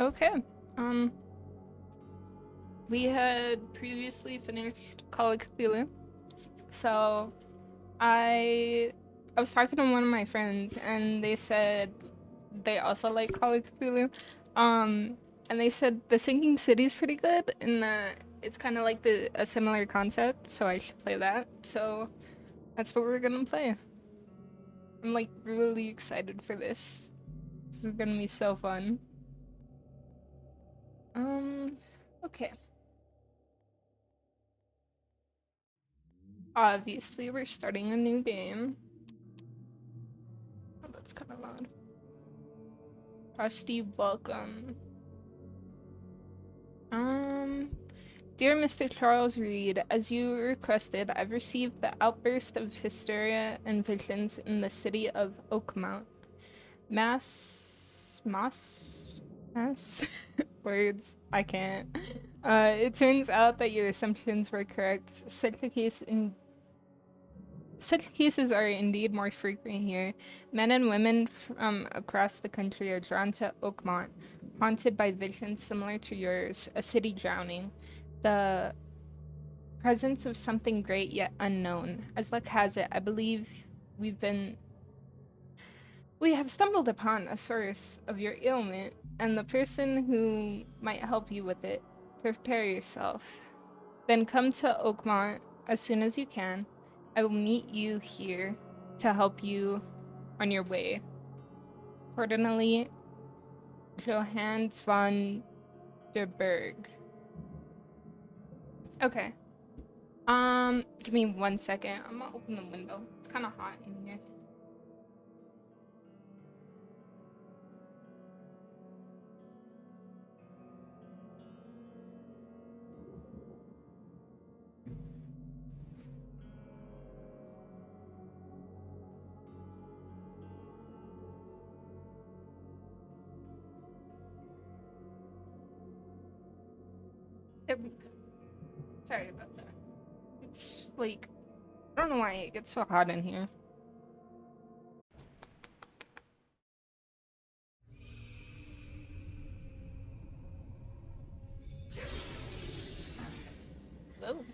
Okay. Um, we had previously finished Call of Cthulhu, so I I was talking to one of my friends, and they said they also like Call of Cthulhu. Um, and they said the Sinking City is pretty good, and it's kind of like a similar concept, so I should play that. So that's what we're gonna play. I'm like really excited for this. This is gonna be so fun. Um, okay. Obviously, we're starting a new game. Oh, that's kind of loud. Rusty, welcome. Um, Dear Mr. Charles Reed, as you requested, I've received the outburst of hysteria and visions in the city of Oakmount. Mass? Words. I can't. It turns out that your assumptions were correct. Such cases are indeed more frequent here. Men and women from across the country are drawn to Oakmont, haunted by visions similar to yours, a city drowning. The presence of something great yet unknown. As luck has it, I believe we've been we have stumbled upon a source of your ailment, and the person who might help you with it. Prepare yourself. Then come to Oakmont as soon as you can. I will meet you here to help you on your way. Cordially, Johannes von der Berg. Okay. Give me 1 second. I'm gonna open the window. It's kind of hot in here. There we go. Sorry about that. It's like, I don't know why it gets so hot in here. Oh.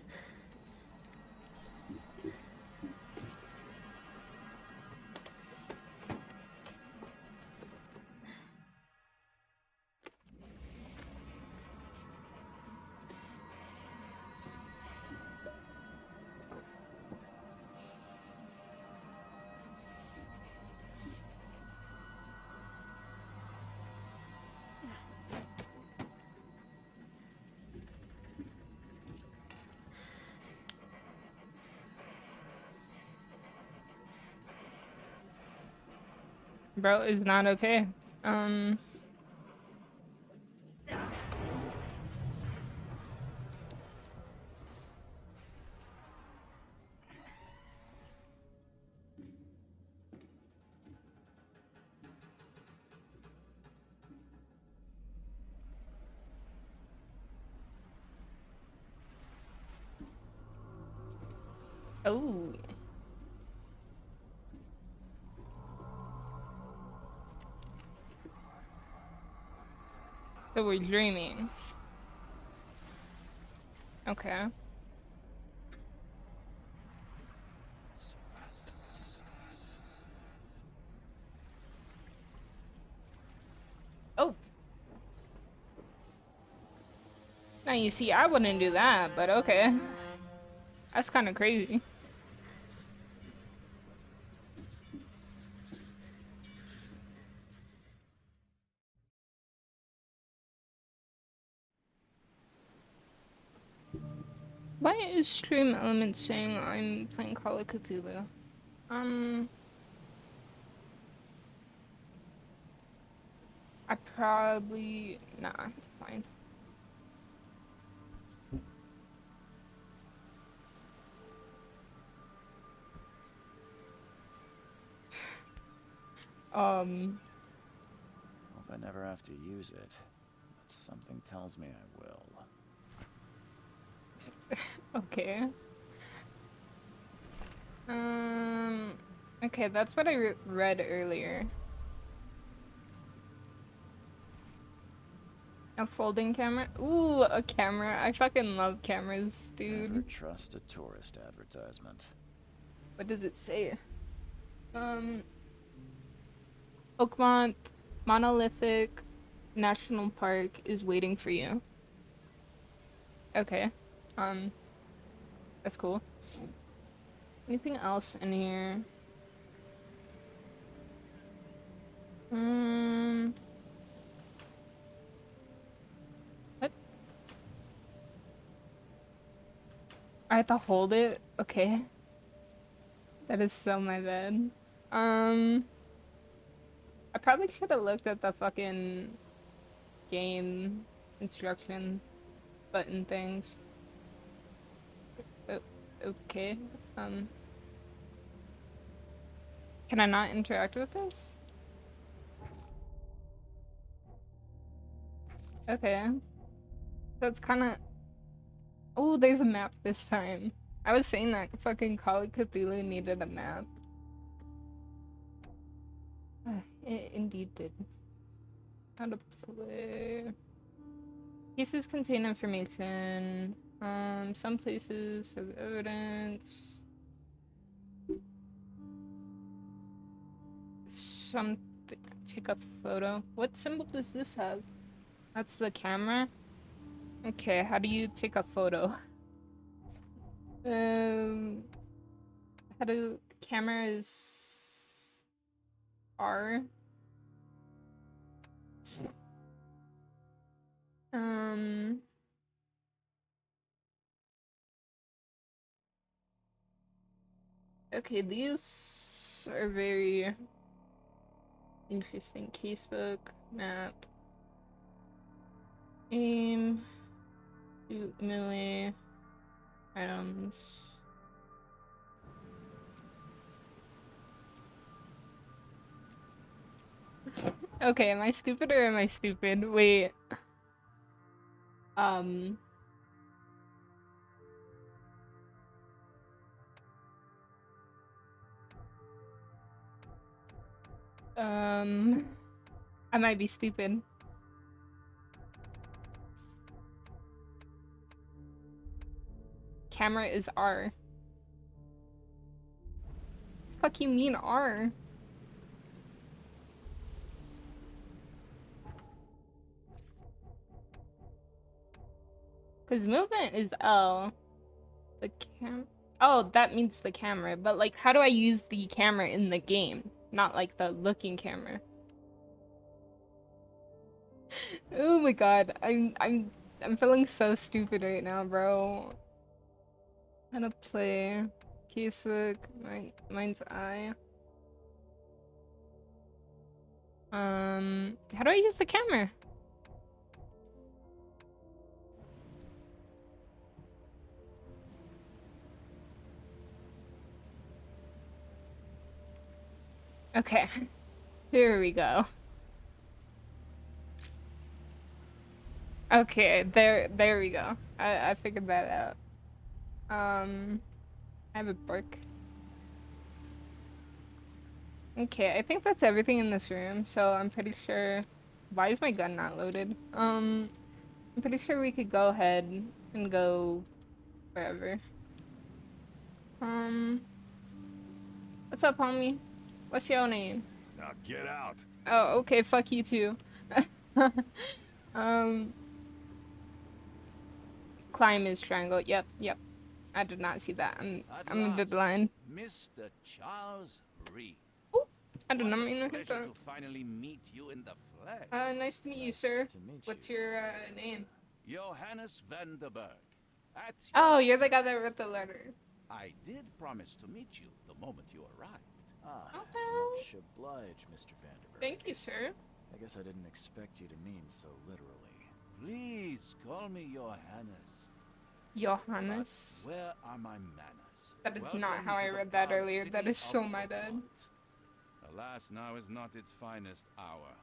Bro is not okay. Um. Oh. So we're dreaming. Okay. Oh. Now you see, I wouldn't do that, but okay. That's kind of crazy. Why is Stream Element saying I'm playing Call of Cthulhu? Um, I probably... Nah, it's fine. Hope I never have to use it, but something tells me I will. Okay. Okay, that's what I read earlier. A folding camera? Ooh, a camera. I fucking love cameras, Never dude. trust a tourist advertisement. What does it say? Um, Oakmont Monolithic National Park is waiting for you. Okay. Um, that's cool. Anything else in here? Um, what? I have to hold it? Okay. That is so my bad. Um, I probably should have looked at the fucking game instruction button things. O- okay. Um, can I not interact with this? Okay. So it's kind of. Oh, there's a map this time. I was saying that fucking Call of Cthulhu needed a map. It indeed did. How to play. Cases contain information. Some places have evidence. Some take a photo. What symbol does this have? That's the camera. Okay, how do you take a photo? Um, how do camera is R. Um, okay, these are very interesting. Casebook, map, aim, shoot, melee, items. Okay, am I stupid or am I stupid? Wait. Um, um, I might be stupid. Camera is R. Fuck you mean R? Cause movement is L. The cam. Oh, that means the camera. But like, how do I use the camera in the game? Not like the looking camera. Oh my god, I'm feeling so stupid right now, bro. How to play Casework, mine's I. How do I use the camera? Okay, here we go. Okay, there we go. I figured that out. I have a book. Okay, I think that's everything in this room, so I'm pretty sure. Why is my gun not loaded? I'm pretty sure we could go ahead and go wherever. Um, what's up, homie? What's your name? Now get out. Oh, okay, fuck you too. Um, climb is triangle. Yep, yep. I did not see that. At I'm a bit last, blind. Mr. Charles Reed. Oh, I did What not a mean to hit pleasure that. to finally meet you in the flesh. Nice to meet you, Nice sir. to meet What's you. your name? Johannes van der Berg. At Oh, your you're the guy that service. wrote the letter. I did promise to meet you the moment you arrived. Ah, Okay. much obliged, Mr. Vanderberg. Thank you, sir. I guess I didn't expect you to mean so literally. Please call me Johannes. Johannes. But where are my manners? That is Welcome not how I to the read that proud earlier. That city is so of my bad. Oakmont. Alas, now is not its finest hour,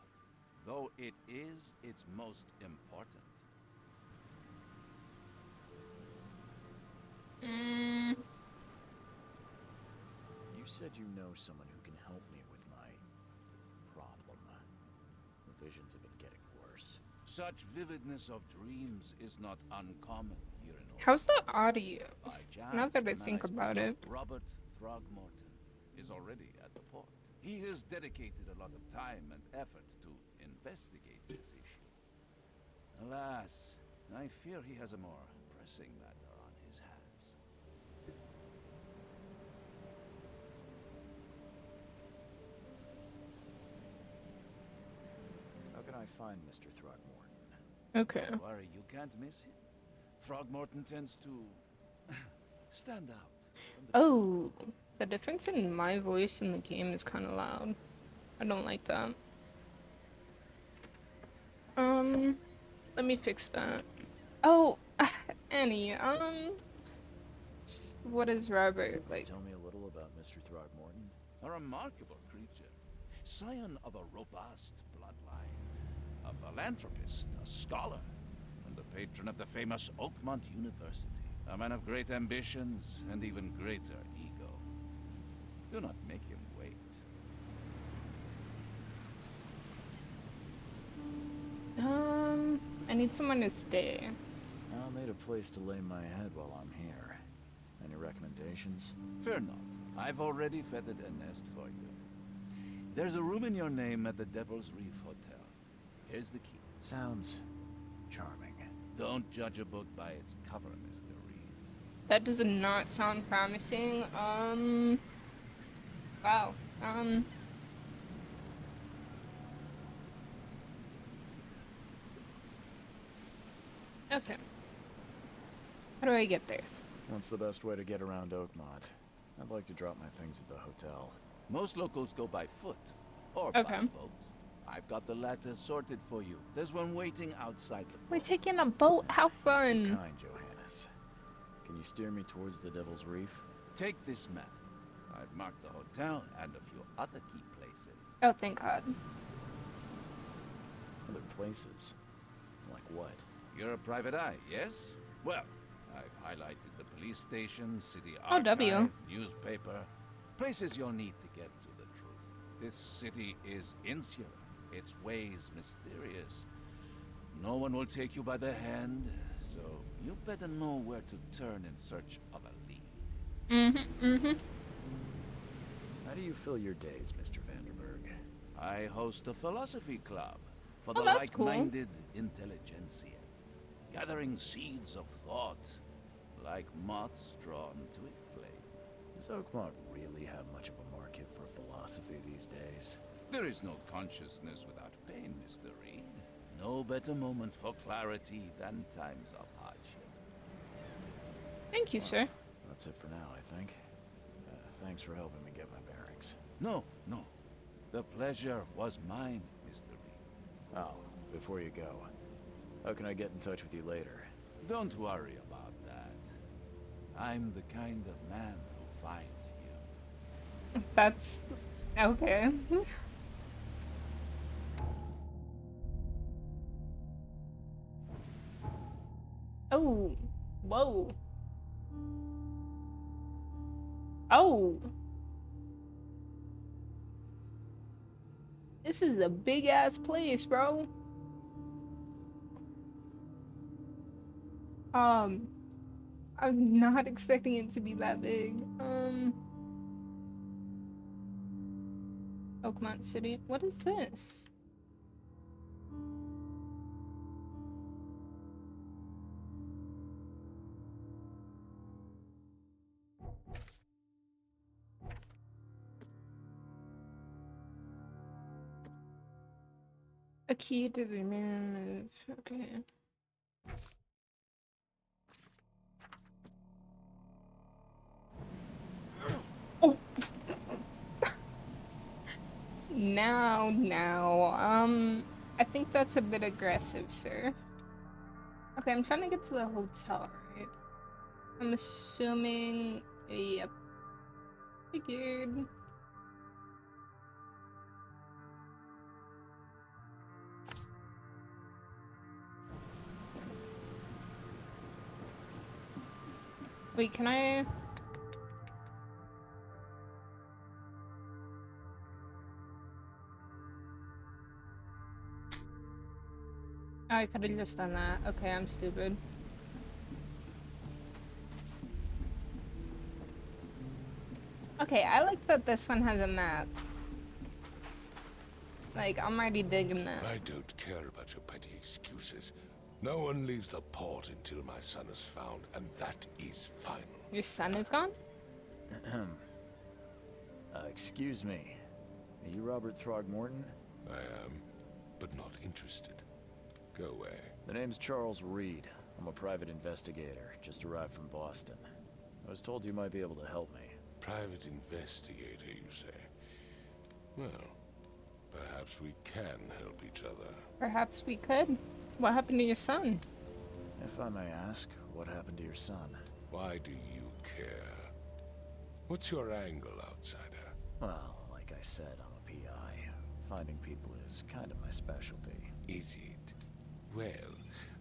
though it is its most important. Mm, You said you know someone who can help me with my problem. The visions have been getting worse. Such vividness of dreams is not uncommon here in How's the Oakmont. audio? By Now chance, that I the man think I speak about of, it. Robert Throgmorton, is already at the port. He has dedicated a lot of time and effort to investigate this issue. Alas, I fear he has a more pressing matter on his hands. How can I find Mr. Throgmorton? Okay. Don't worry, you can't miss him. Throgmorton tends to stand out from the Oh, the difference in my voice in the game is kind of loud. I don't like that. Let me fix that. Oh, Annie, what is Robert like? Tell me a little about Mr. Throgmorton. A remarkable creature. Scion of a robust bloodline. A philanthropist, a scholar, and the patron of the famous Oakmont University. A man of great ambitions and even greater ego. Do not make him wait. I need someone to stay. I'll need a place to lay my head while I'm here. Any recommendations? Fear not. I've already feathered a nest for you. There's a room in your name at the Devil's Reef Hotel. Here's the key. Sounds charming. Don't judge a book by its cover, Mr. Reed. That does not sound promising. Wow. Okay. How do I get there? What's the best way to get around Oakmont? I'd like to drop my things at the hotel. Most locals go by foot or Okay. by boat. I've got the latter sorted for you. There's one waiting outside the We're port. taking a boat. How Too fun! kind, Johannes. Can you steer me towards the Devil's Reef? Take this map. I've marked the hotel and a few other key places. Oh, thank God. Other places? Like what? You're a private eye, yes? Well, I've highlighted the police station, city Oh, archive, W. newspaper, places you'll need to get to the truth. This city is insular, its ways mysterious. No one will take you by the hand, so you better know where to turn in search of a lead. How do you fill your days, Mr. Vanderberg? I host a philosophy club for Oh, the that's cool. like-minded intelligentsia, gathering seeds of thought, like moths drawn to a flame. Does Oakmont really have much of a market for philosophy these days? There is no consciousness without pain, Mr. Reed. No better moment for clarity than times of hardship. Thank you, sir. That's it for now, I think. Thanks for helping me get my bearings. No, no. The pleasure was mine, Mr. Reed. Oh, before you go, how can I get in touch with you later? Don't worry about that. I'm the kind of man who finds you. That's okay. Oh, whoa. Oh. This is a big ass place, bro. I was not expecting it to be that big. Oakmont City. What is this? A key to the main move. Okay. Oh. Now. I think that's a bit aggressive, sir. Okay, I'm trying to get to the hotel, right? I'm assuming. Yep. Figured. Wait, can I? Oh, I could have just done that. Okay, I'm stupid. Okay, I like that this one has a map. Like, I'm already digging that. I don't care about your petty excuses. No one leaves the port until my son is found, and that is final. Your son is gone? Excuse me. Are you Robert Throgmorton? I am, but not interested. Go away. The name's Charles Reed. I'm a private investigator, just arrived from Boston. I was told you might be able to help me. Private investigator, you say? Well, perhaps we can help each other. Perhaps we could. What happened to your son? If I may ask, what happened to your son? Why do you care? What's your angle, outsider? Well, like I said, I'm a PI. Finding people is kind of my specialty. Is it? Well,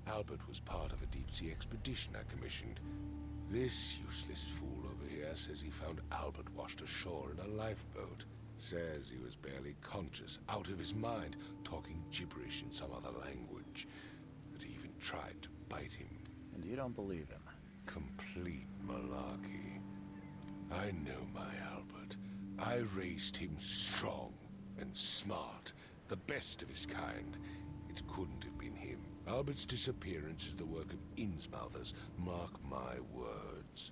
Albert was part of a deep-sea expedition I commissioned. This useless fool over here says he found Albert washed ashore in a lifeboat. Says he was barely conscious, out of his mind, talking gibberish in some other language. That he even tried to bite him. And you don't believe him? Complete malarkey. I know my Albert. I raised him strong and smart, the best of his kind. It couldn't have been him. Albert's disappearance is the work of Innsmouthers, mark my words.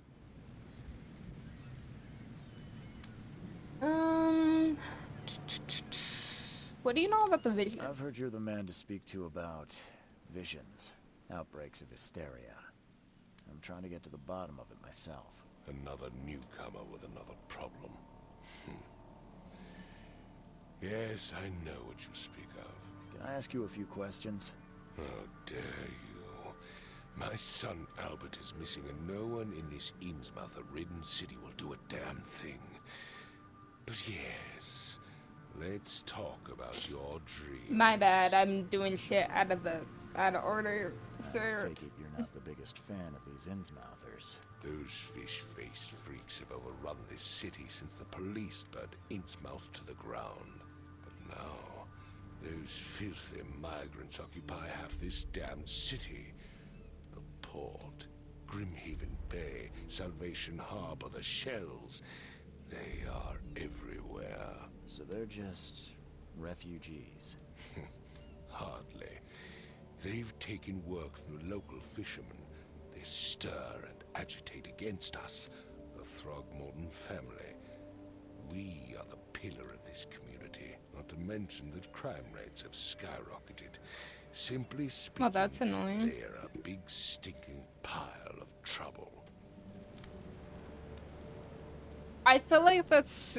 What do you know about the vision? I've heard you're the man to speak to about visions, outbreaks of hysteria. I'm trying to get to the bottom of it myself. Another newcomer with another problem. Yes, I know what you speak of. Can I ask you a few questions? How dare you? My son Albert is missing, and no one in this Innsmouther-ridden city will do a damn thing. But yes, let's talk about your dreams. My bad, I'm doing shit out of order, I sir. take it you're not the biggest fan of these Innsmouthers. Those fish-faced freaks have overrun this city since the police burned Innsmouth to the ground. But now, those filthy migrants occupy half this damned city. The port, Grimhaven Bay, Salvation Harbor, the shells. They are everywhere. So they're just refugees. Hardly. They've taken work from the local fishermen. They stir and agitate against us, the Throgmorton family. We are the pillar of this community, not to mention that crime rates have skyrocketed. Simply speaking, Well, that's annoying. they're a big stinking pile of trouble. I feel like that's...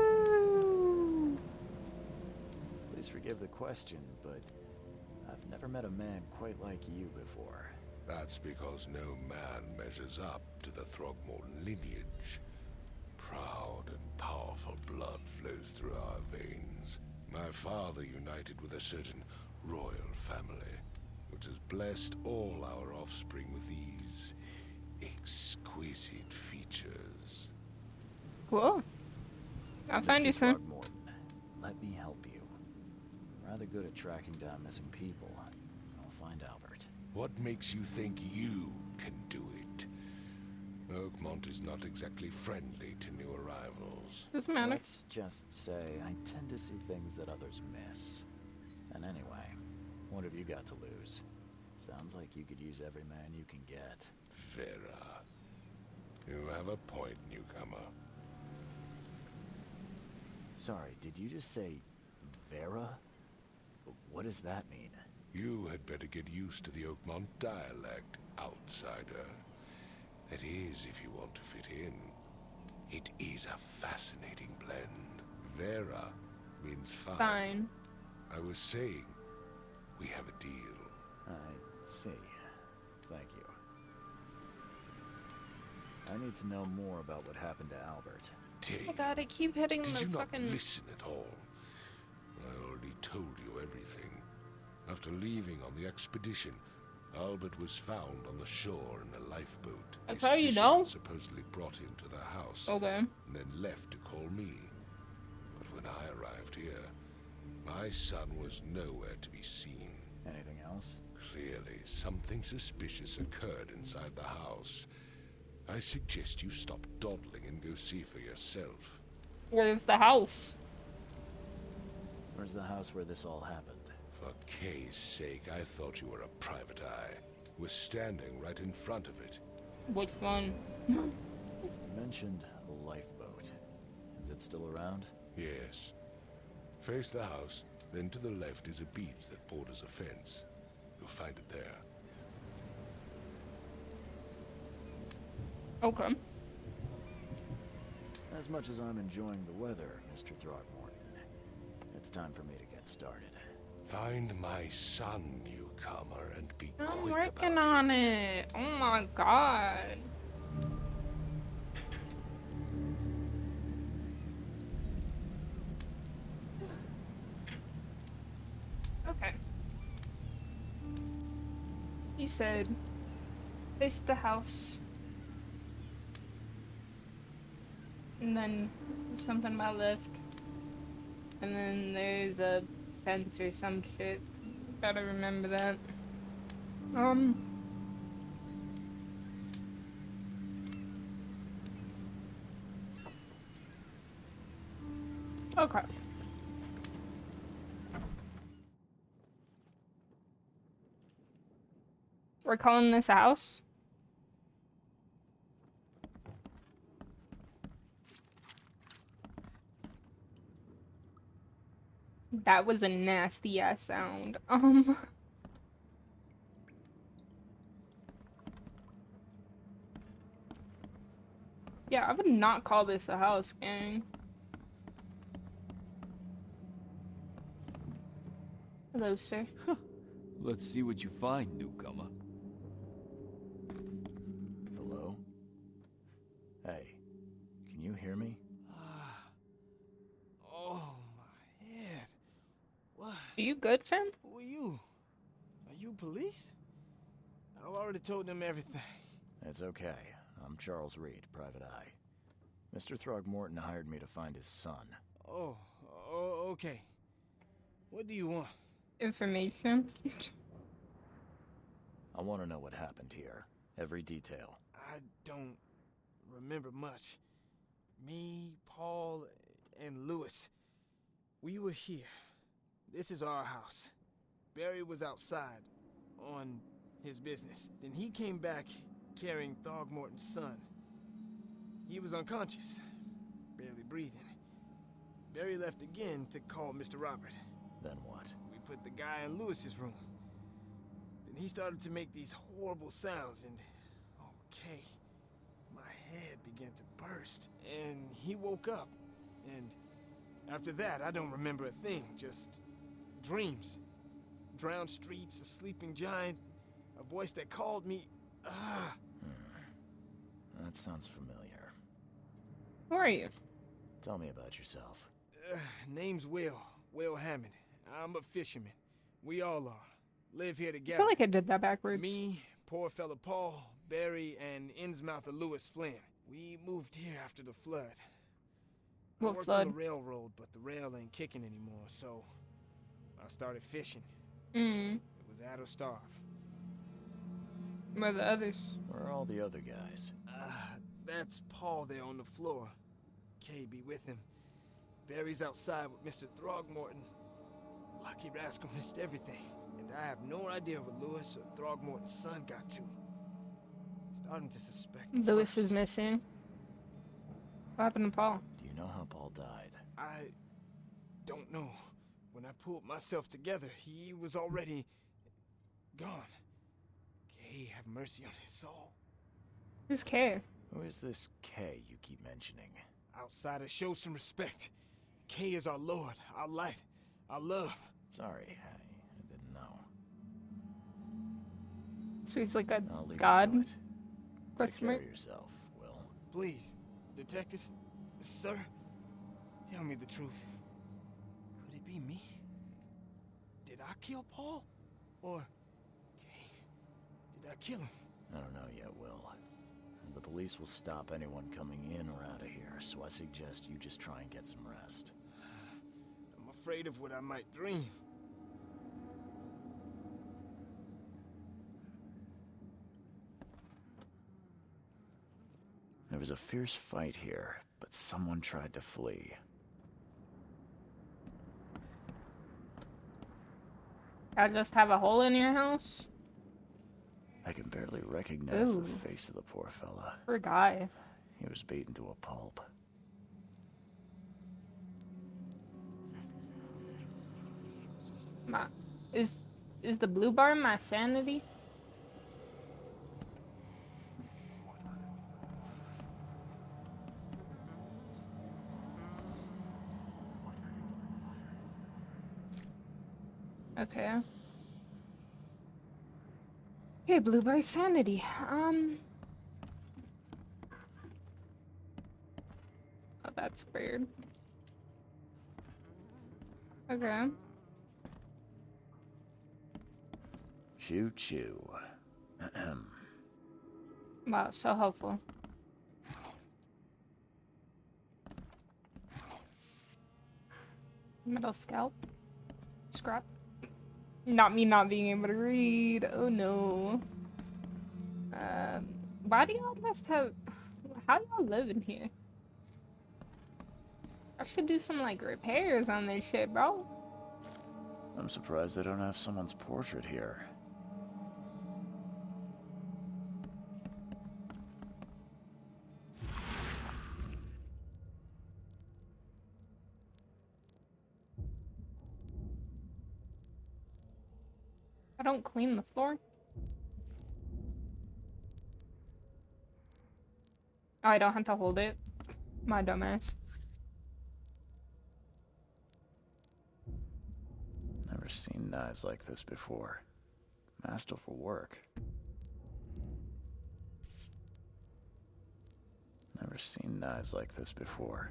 Ooh. Please forgive the question, but I've never met a man quite like you before. That's because no man measures up to the Throgmorton lineage. Proud and powerful blood flows through our veins. My father united with a certain royal family, which has blessed all our offspring with these exquisite features. Cool. I'll find you, Mr. sir. Throgmorton, let me help you. I'm rather good at tracking down missing people. I'll find Albert. What makes you think you can do it? Oakmont is not exactly friendly to new arrivals. Doesn't matter. Let's just say I tend to see things that others miss. And anyway, what have you got to lose? Sounds like you could use every man you can get. Vera. You have a point, newcomer. Sorry, did you just say Vera? What does that mean? You had better get used to the Oakmont dialect, outsider. That is, if you want to fit in. It is a fascinating blend. Vera means fine. Fine. I was saying, we have a deal. I see. Thank you. I need to know more about what happened to Albert. Oh my god, I keep hitting Did the you not fucking... listen at all? I already told you everything. After leaving on the expedition, Albert was found on the shore in a lifeboat. That's His how you fishermen know? supposedly brought him to their house Okay. and then left to call me. But when I arrived here, My son was nowhere to be seen. Anything else? Clearly, something suspicious occurred inside the house. I suggest you stop dawdling and go see for yourself. Where's the house? Where's the house where this all happened? For Kay's sake, I thought you were a private eye. We're standing right in front of it. Which one? You mentioned a lifeboat. Is it still around? Yes. Face the house, then to the left is a beach that borders a fence. You'll find it there. Okay. As much as I'm enjoying the weather, Mr. Throgmorton, it's time for me to get started. Find my son, newcomer, and be I'm quick working about on it. Oh my god. Okay. He said, face the house. And then something about left. And then there's a fence or some shit. Gotta remember that. Okay. We're calling this a house? That was a nasty ass sound. Yeah, I would not call this a house, gang. Hello, sir. Let's see what you find, newcomer. Hello? Hey, can you hear me? Oh, my head. What? Are you good, fam? Who are you? Are you police? I've already told them everything. It's okay. I'm Charles Reed, Private Eye. Mr. Throgmorton hired me to find his son. Oh, okay. What do you want? Information. I want to know what happened here. Every detail. I don't remember much. Me, Paul, and Lewis. We were here. This is our house. Barry was outside, on his business. Then he came back carrying Throgmorton's son. He was unconscious, barely breathing. Barry left again to call Mr. Robert. Then what? We put the guy in Lewis's room. Then he started to make these horrible sounds and... okay. My head began to burst. And he woke up. And after that, I don't remember a thing. Just dreams. Drowned streets, a sleeping giant, a voice that called me... That sounds familiar. Who are you? Tell me about yourself. Name's Will Hammond. I'm a fisherman. We all are. Live here I together. feel like I did that backwards. Me, poor fella Paul, Barry, and Innsmouther Lewis Flynn. We moved here after the flood. I What worked flood? on the railroad, but the rail ain't kicking anymore, so I started fishing. Mm. It was at or starve. Where are the others? Where are all the other guys? That's Paul there on the floor. Kay be with him. Barry's outside with Mr. Throgmorton. Lucky rascal missed everything. And I have no idea where Lewis or Throgmorton's son got to. Starting to suspect the Lewis is worst. missing. What happened to Paul? Do you know how Paul died? I don't know. When I pulled myself together, he was already gone. Kay have mercy on his soul. Who's Kay? Who is this K you keep mentioning? Outsiders, show some respect. Kay is our lord, our light, our love. Sorry, I didn't know. So he's like a I'll leave god? you to it. Question Take care mark? of yourself, Will. Please, detective, sir, tell me the truth. Could it be me? Did I kill Paul? Or Kay? Did I kill him? I don't know yet, Will. The police will stop anyone coming in or out of here, so I suggest you just try and get some rest. I'm afraid of what I might dream. There was a fierce fight here, but someone tried to flee. I just have a hole in your house? I can barely recognize Ooh. the face of the poor fella. Poor guy. He was beaten to a pulp. My, is the blue bar my sanity? Okay. Okay, blue bar sanity. Oh, that's weird. Okay. Choo choo. Ahem. Wow, so helpful. Metal scalp. Scrap. Not me not being able to read. Oh no. Why do y'all just have... How do y'all live in here? I should do some, like, repairs on this shit, bro. I'm surprised they don't have someone's portrait here. I don't clean the floor. Oh, I don't have to hold it. My dumbass. Never seen knives like this before. Masterful work. Never seen knives like this before.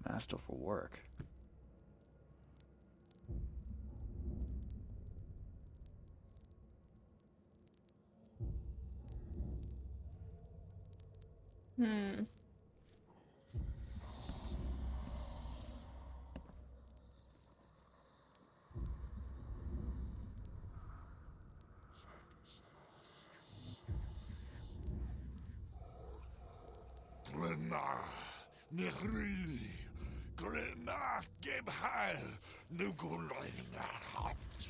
Masterful work. Hmm. Glenna, Nehri, Glenna, Gebheil, Nugulina, Haft.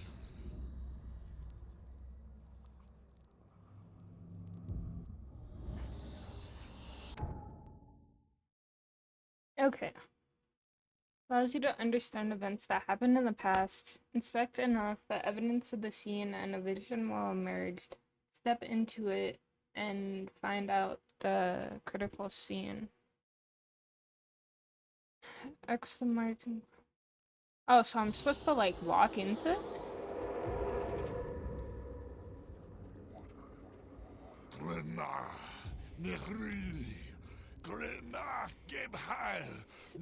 Okay. Allows you to understand events that happened in the past. Inspect enough the evidence of the scene and a vision will emerge. Step into it and find out the critical scene. Exclamation. Oh, so I'm supposed to like walk into it? Glenna, Nehri, Glenna, Gebheil,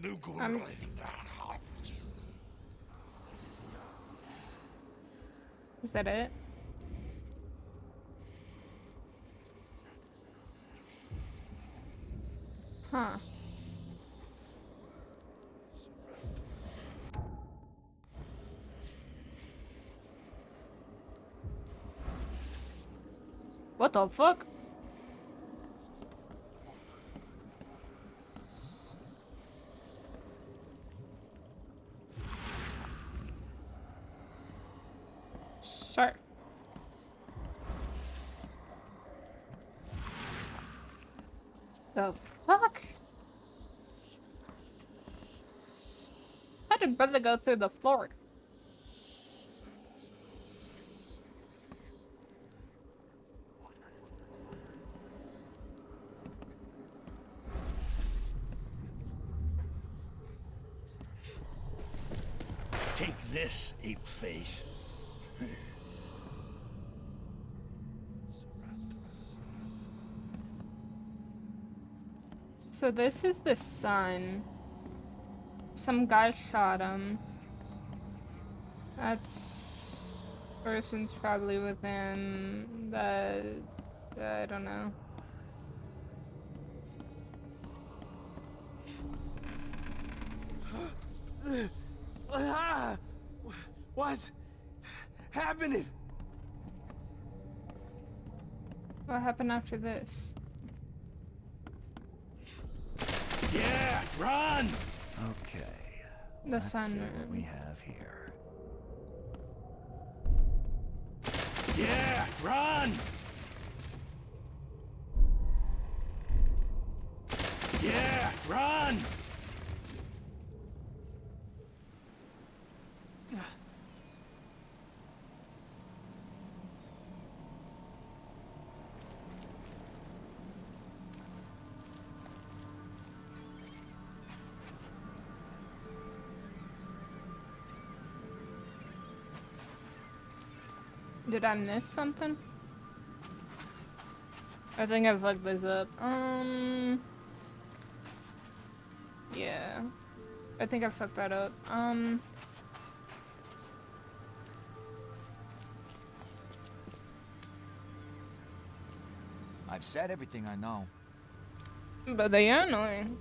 Nugulina, Haft. Is that it? Huh. What the fuck? Sure. The fuck? How did brother go through the floor? Take this, ape face. So this is the son. Some guy shot him. That's... Person's probably with him. I don't know. Ah! What's happening? What happened after this? Yeah, run! Okay. The Let's sun. see what we have here. Yeah, run! Yeah, run! Did I miss something? I think I fucked this up. Yeah. I think I fucked that up. I've said everything I know. But they are annoying.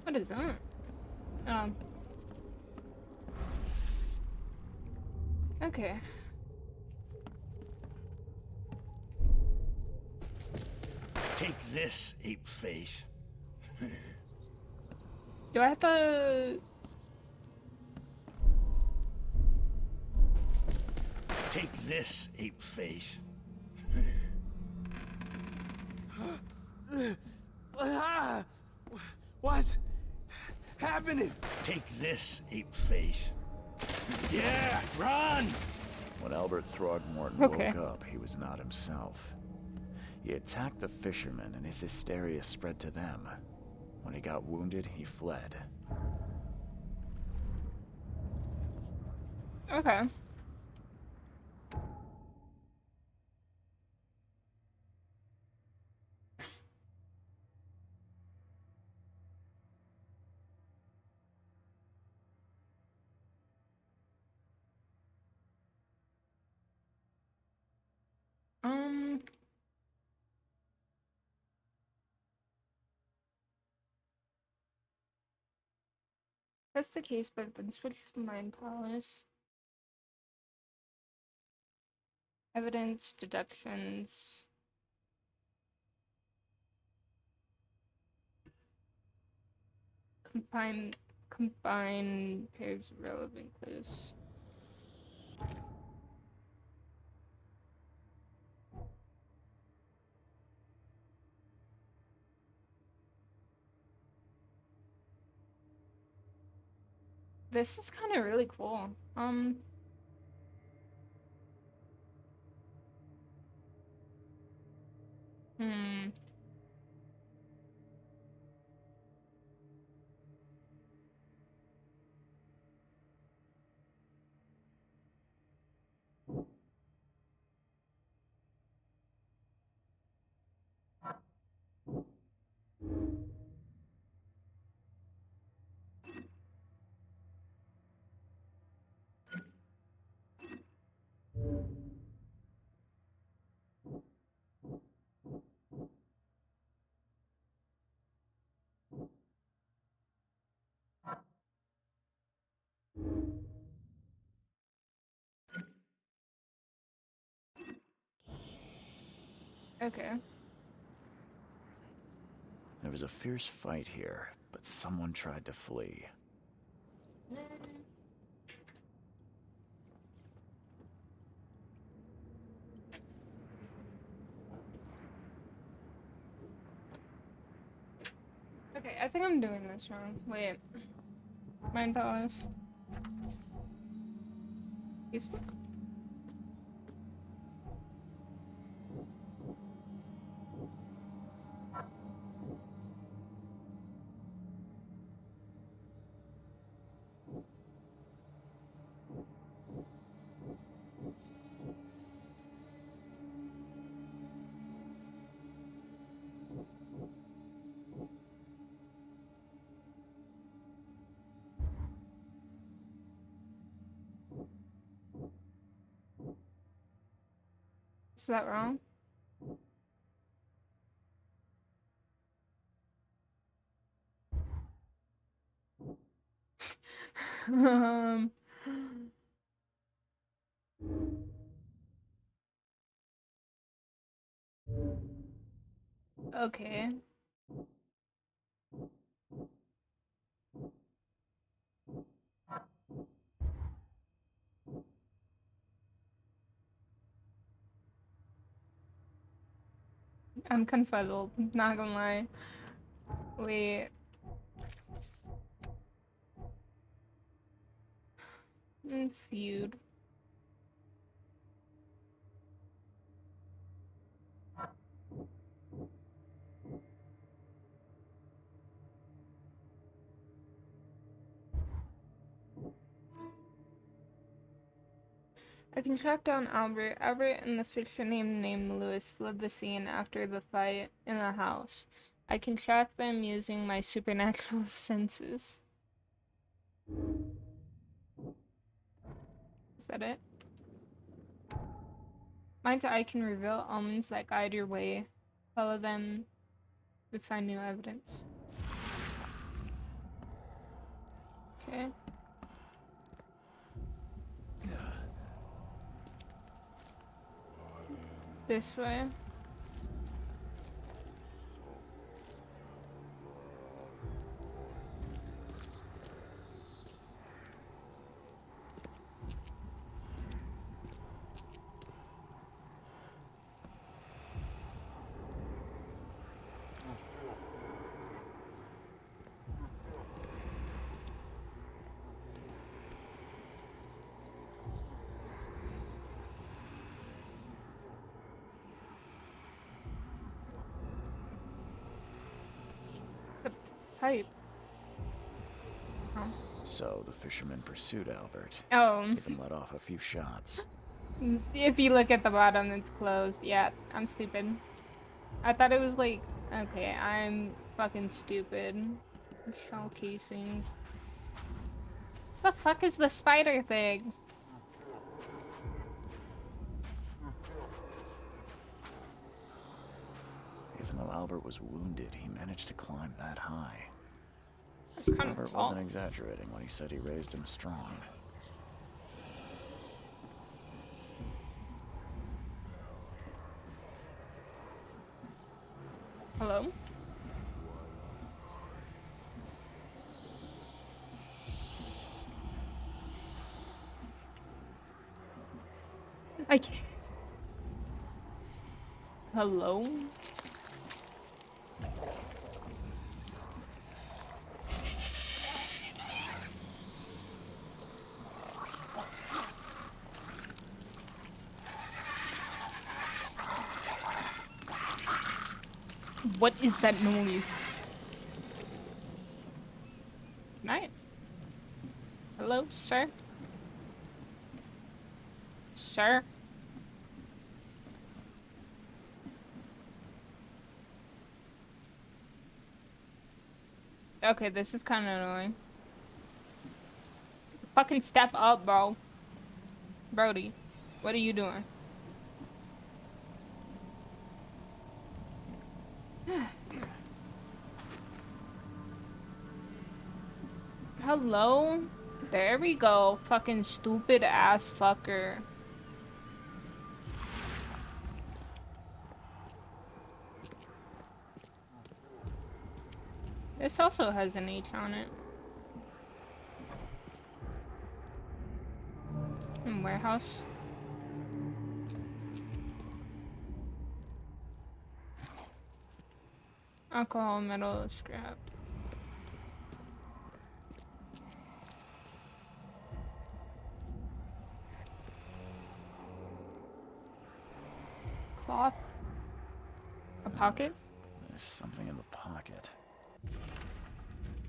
What is that? Okay. Take this, ape face. Do I have to... Take this, ape face. Ah! What's happening? Take this, ape face. Yeah, run! When Albert Throgmorton Okay. woke up, he was not himself. He attacked the fishermen, and his hysteria spread to them. When he got wounded, he fled. Okay. Um... That's the case, but then switch to Mind Palace. Evidence, deductions. Combine pairs of relevant clues. This is kind of really cool. Hmm. Okay. There was a fierce fight here, but someone tried to flee. Okay, I think I'm doing this wrong. Wait. Mind Palace. Facebook. Is that wrong? um. Okay. I'm confuzzled, not gonna lie. Wait. Feud. I can track down Albert. Albert and the fisherman named Lewis fled the scene after the fight in the house. I can track them using my supernatural senses. Is that it? Mine's I can reveal omens that guide your way. Follow them to find new evidence. Okay. This way. The pipe. Oh. So the fisherman pursued Albert. Oh. Even let off a few shots. If you look at the bottom, it's closed. Yeah, I'm stupid. I thought it was like, okay, I'm fucking stupid. Shell casings. The fuck is the spider thing? Even though Albert was wounded, he managed to climb that high. That's kind of Albert tall. wasn't exaggerating when he said he raised him strong. Hello? I can't. Hello? What is that noise? Good night. Hello, sir? Sir? Okay, this is kind of annoying. Fucking step up, bro. Brody, what are you doing? Hello? There we go. Fucking stupid ass fucker. This also has an H on it. Warehouse. Alcohol, metal, scrap. Cloth. A pocket? There's something in the pocket.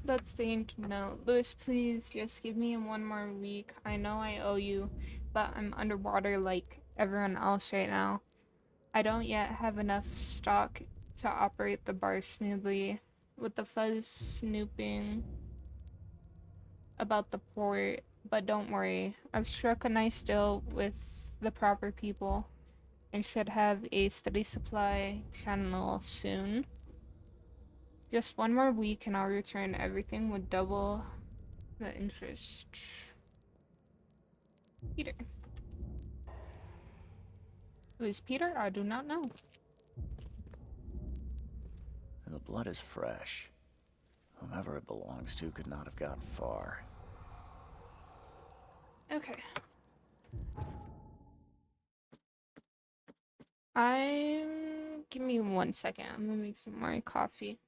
That's the note. Lewis, please just give me one more week. I know I owe you, but I'm underwater like everyone else right now. I don't yet have enough stock to operate the bar smoothly. With the fuzz snooping about the port, but don't worry. I've struck a nice deal with the proper people. I should have a steady supply channel soon. Just one more week and I'll return everything with double the interest. Peter. Who is Peter? I do not know. And the blood is fresh. Whomever it belongs to could not have gotten far. Okay. Give me 1 second. I'm gonna make some more coffee.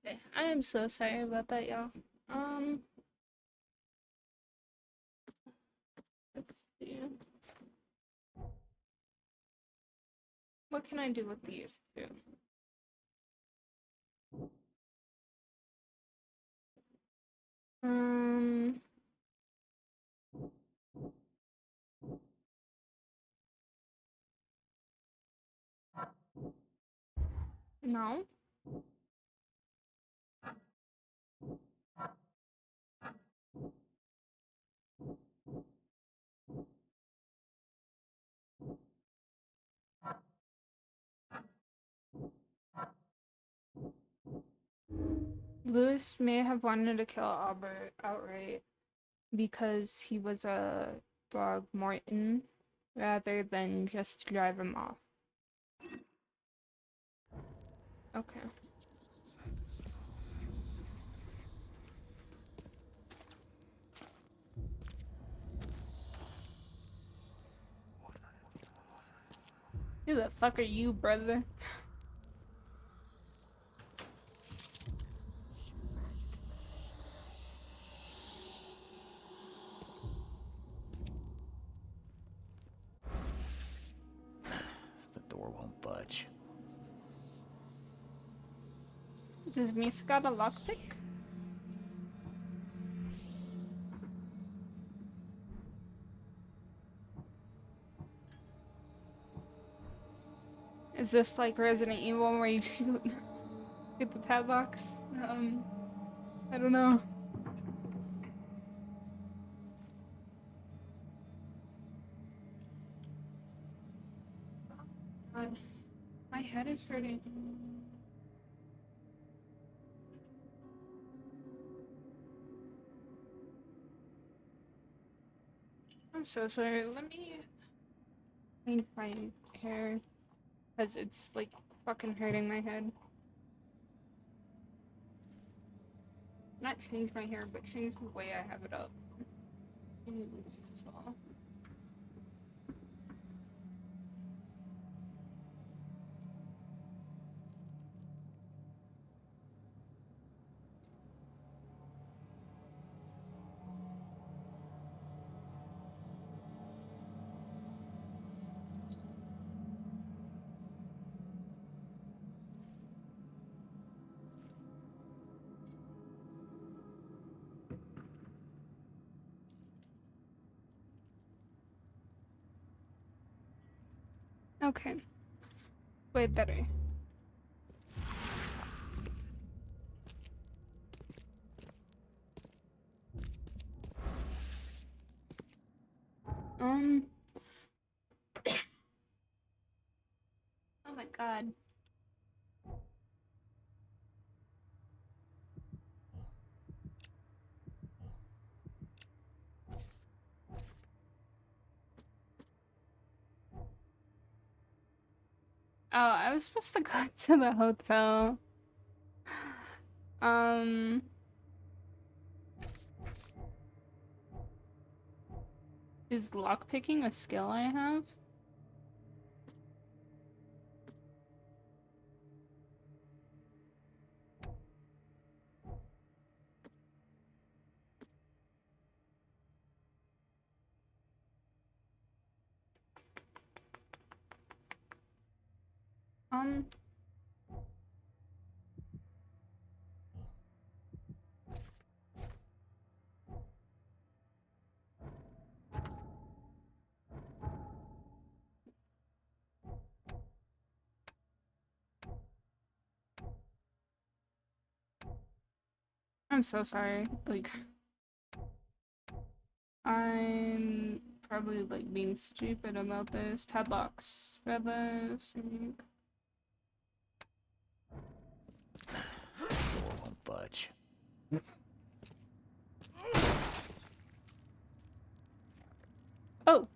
Okay, I am so sorry about that, y'all. Um, let's see. What can I do with these two? Um, no. Lewis may have wanted to kill Albert outright because he was a dog Morton rather than just drive him off. Okay. Who the fuck are you, brother? The door won't budge. Does Misa got a lockpick? Is this like Resident Evil where you shoot the padlocks? I don't know. God, my head is hurting. I'm so sorry. Let me change my hair because it's like fucking hurting my head. Not change my hair, but change the way I have it up. As well. Okay. Way better. Um. Oh my god. Oh, I was supposed to go to the hotel. Um. Is lockpicking a skill I have? Um. I'm so sorry. Like, I'm probably like being stupid about this. Padlocks. Padlocks. Door won't budge. Oh.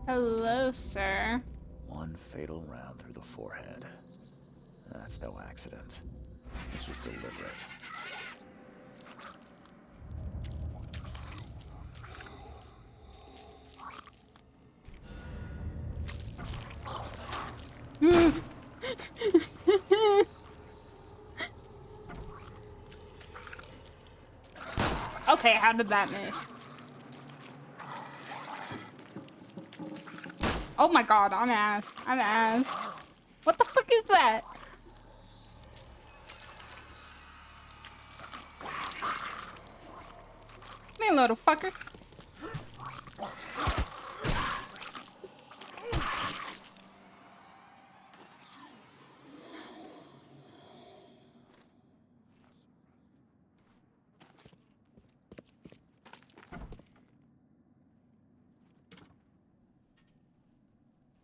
Hello, sir. One fatal round through the forehead. That's no accident. This was deliberate. Okay, how did that miss? Oh my god, I'm ass. I'm ass. What the fuck is that? Come here, little fucker.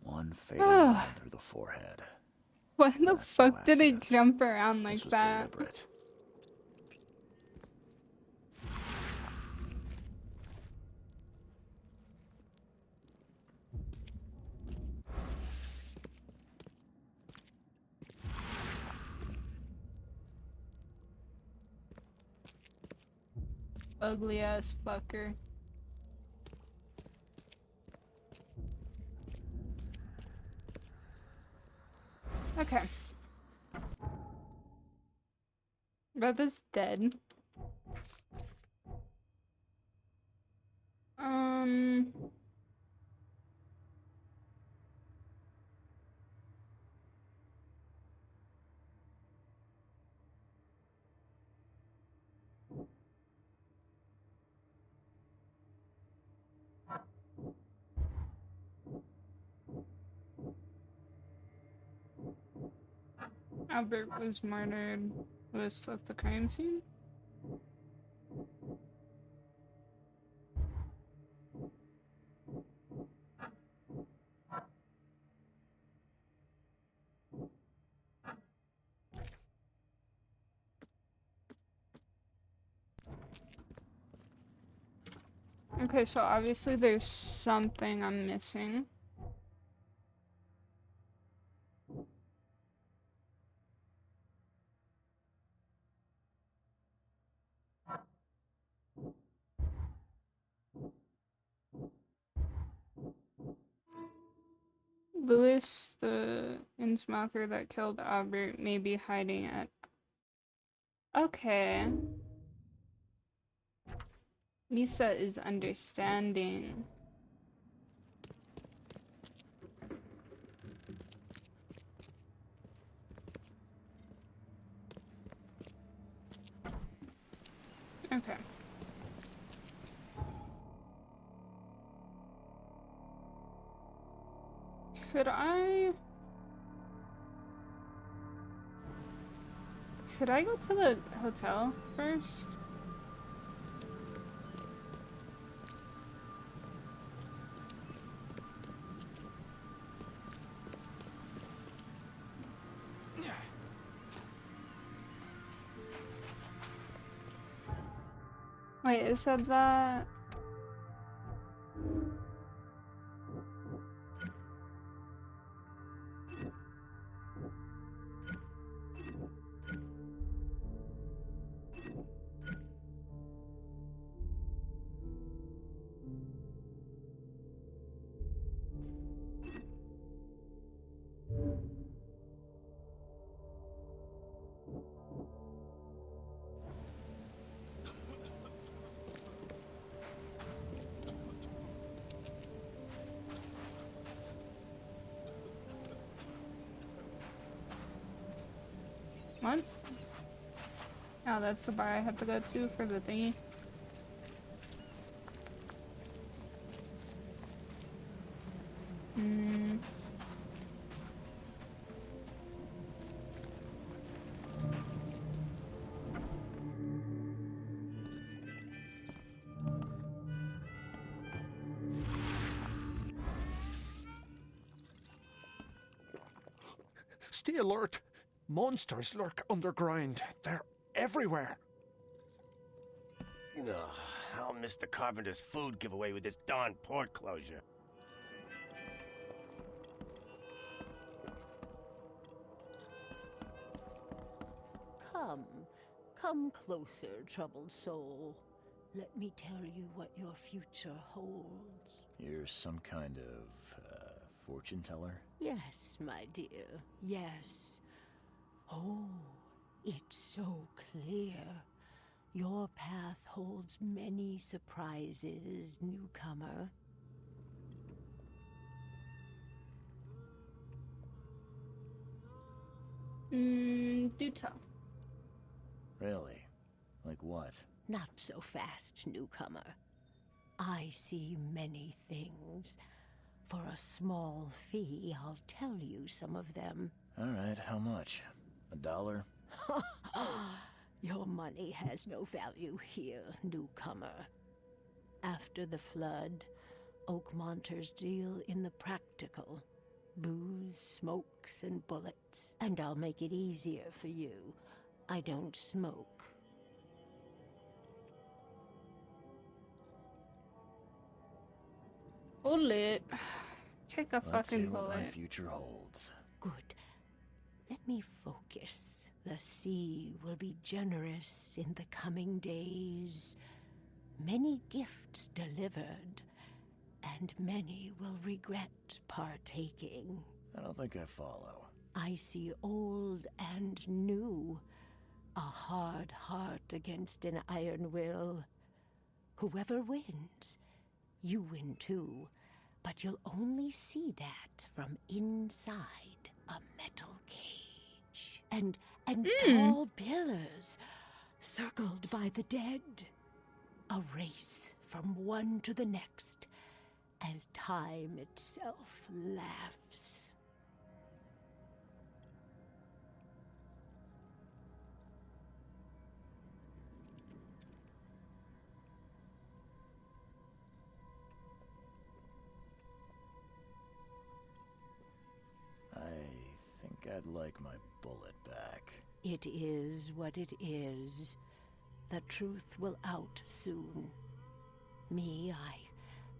One fatal round through the forehead. Why the That's no fuck did it accident. jump around like This was that? deliberate. Ugly ass fucker. Okay. Rebba's dead. Um. Albert was murdered. Lewis left the crime scene. Okay, so obviously there's something I'm missing. Lewis, the Innsmouther that killed Albert, may be hiding at... Okay. Misa is understanding. Okay. Should I... Should I go to the hotel first? Wait, it said that... What? Oh, that's the bar I have to go to for the thingy. Hmm. Stay alert. Monsters lurk underground. They're everywhere. Ugh, I'll miss the carpenter's food giveaway with this darn port closure. Come closer, troubled soul. Let me tell you what your future holds. You're some kind of, fortune teller? Yes, my dear, yes. Oh, it's so clear. Your path holds many surprises, newcomer. Do tell. Really? Like what? Not so fast, newcomer. I see many things. For a small fee, I'll tell you some of them. Alright, how much? $1? Your money has no value here, newcomer. After the flood, Oakmonters deal in the practical. Booze, smokes, and bullets. And I'll make it easier for you. I don't smoke. Bullet. Take a Let's see fucking what my bullet. future holds. Good. Let me focus. The sea will be generous in the coming days. Many gifts delivered, and many will regret partaking. I don't think I follow. I see old and new. A hard heart against an iron will. Whoever wins, you win too. But you'll only see that from inside a metal cage. And tall pillars, circled by the dead. A race from one to the next, as time itself laughs. I think I'd like my bullet back. It is what it is. The truth will out soon. Me, I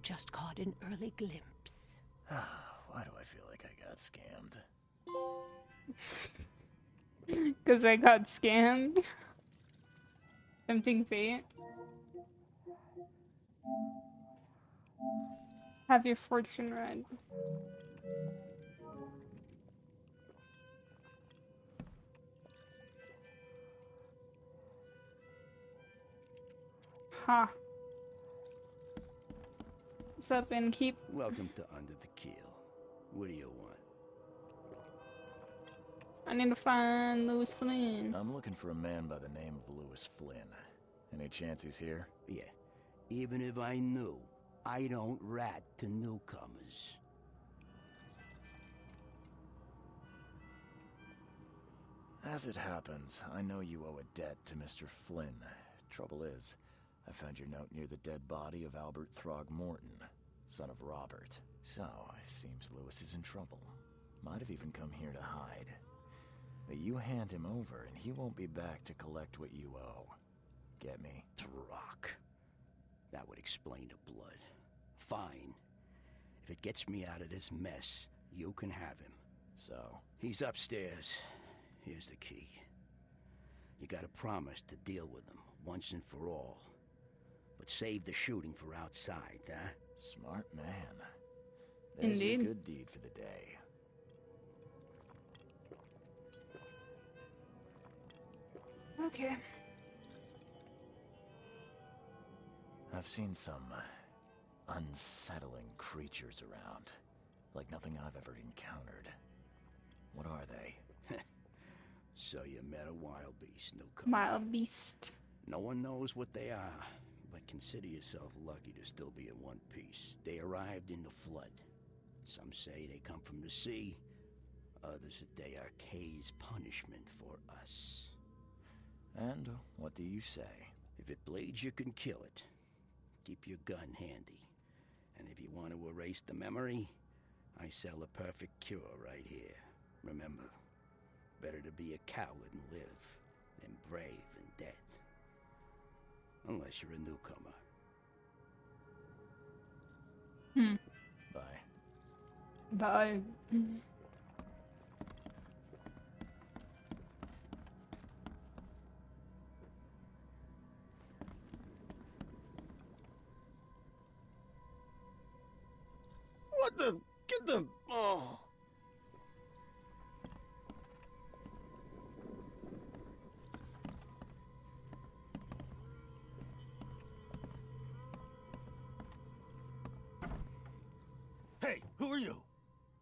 just caught an early glimpse. Why do I feel like I got scammed? Because I got scammed. Tempting fate. Have your fortune read. Ha. What's up, Innkeep? Welcome to Under the Keel. What do you want? I need to find Lewis Flynn. I'm looking for a man by the name of Lewis Flynn. Any chance he's here? Yeah, even if I knew, I don't rat to newcomers. As it happens, I know you owe a debt to Mr. Flynn. Trouble is, I found your note near the dead body of Albert Throgmorton, son of Robert. So, it seems Lewis is in trouble. Might have even come here to hide. But you hand him over and he won't be back to collect what you owe. Get me? Throck. That would explain the blood. Fine. If it gets me out of this mess, you can have him. So? He's upstairs. Here's the key. You gotta promise to deal with him, once and for all. But save the shooting for outside, huh? Smart man. There's Indeed. your good deed for the day. Okay. I've seen some unsettling creatures around. Like nothing I've ever encountered. What are they? So you met a wild beast, newcomer. Wild beast. No one knows what they are, but consider yourself lucky to still be in one piece. They arrived in the flood. Some say they come from the sea. Others that they are Kay's punishment for us. And what do you say? If it bleeds, you can kill it. Keep your gun handy. And if you want to erase the memory, I sell a perfect cure right here. Remember, better to be a coward and live than brave and dead. Unless you're a newcomer. Bye. Bye. What the? Get the... Oh. Hey, who are you?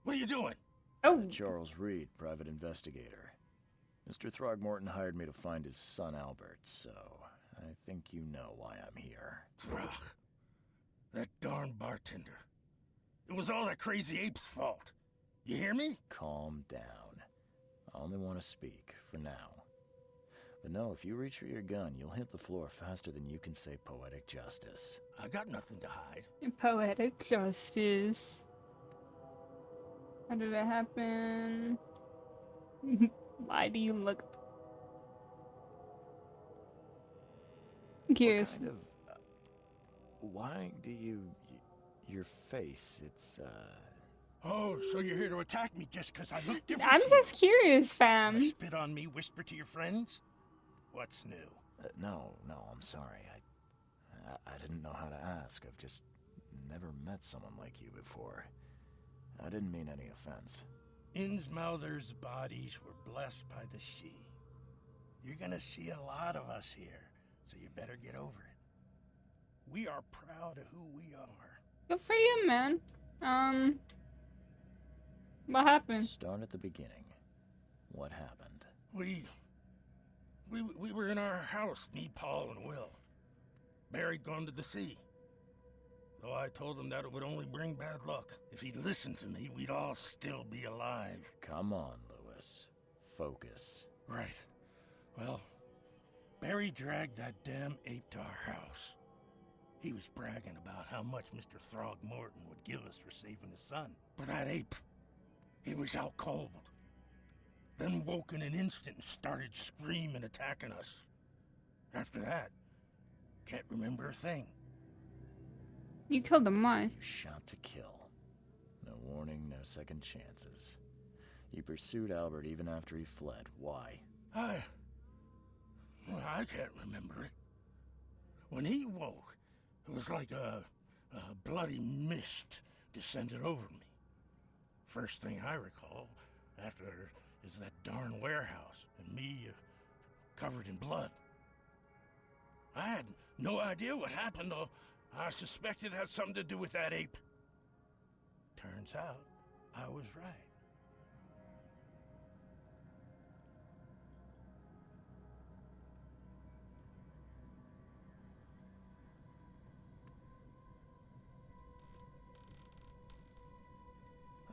What are you doing? Oh, Charles Reed, private investigator. Mr. Throgmorton hired me to find his son Albert, so I think you know why I'm here. Ugh. That darn bartender. It was all that crazy ape's fault. You hear me? Calm down. I only want to speak, for now. But no, if you reach for your gun, you'll hit the floor faster than you can say poetic justice. I got nothing to hide. poetic justice. How did it happen? Why do you look? I'm curious. What kind of... why do you... your face, it's, Oh, so you're here to attack me just because I look different I'm to just you? curious, Wanna fam. spit on me, whisper to your friends? What's new? no, I'm sorry. I didn't know how to ask. I've just never met someone like you before. I didn't mean any offense. Innsmouther's bodies were blessed by the sea. You're gonna see a lot of us here, so you better get over it. We are proud of who we are. Good for you, man. What happened? Start at the beginning. What happened? We were in our house, me, Paul, and Will. Barry'd gone to the sea. Though I told him that it would only bring bad luck. If he'd listened to me, we'd all still be alive. Come on, Lewis. Focus. Right. Well, Barry dragged that damn ape to our house. He was bragging about how much Mr. Throgmorton would give us for saving his son. But that ape, he was out cold. Then woke in an instant and started screaming, attacking us. After that, can't remember a thing. You killed him, why? You shot to kill. No warning, no second chances. You pursued Albert even after he fled. Why? I can't remember it. When he woke, it was like a bloody mist descended over me. First thing I recall after is that darn warehouse and me covered in blood. I had no idea what happened, though. I suspected it had something to do with that ape. Turns out, I was right.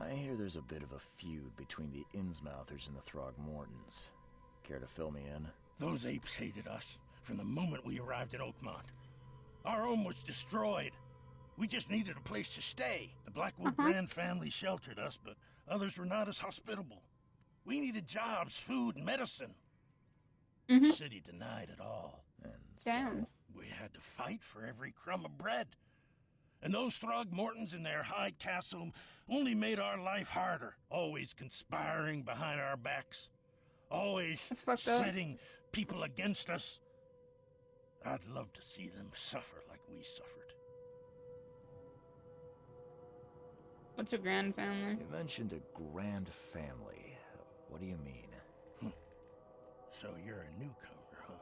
I hear there's a bit of a feud between the Innsmouthers and the Throgmortons. Care to fill me in? Those apes hated us from the moment we arrived in Oakmont. Our home was destroyed. We just needed a place to stay. The Blackwood Grand family sheltered us, but others were not as hospitable. We needed jobs, food, and medicine. The city denied it all. And Damn. so, We had to fight for every crumb of bread. And those Throgmortons in their high castle only made our life harder, always conspiring behind our backs, always That's fucked up. setting people against us. I'd love to see them suffer like we suffered. What's a grand family? you mentioned a grand family. What do you mean? So you're a newcomer, huh?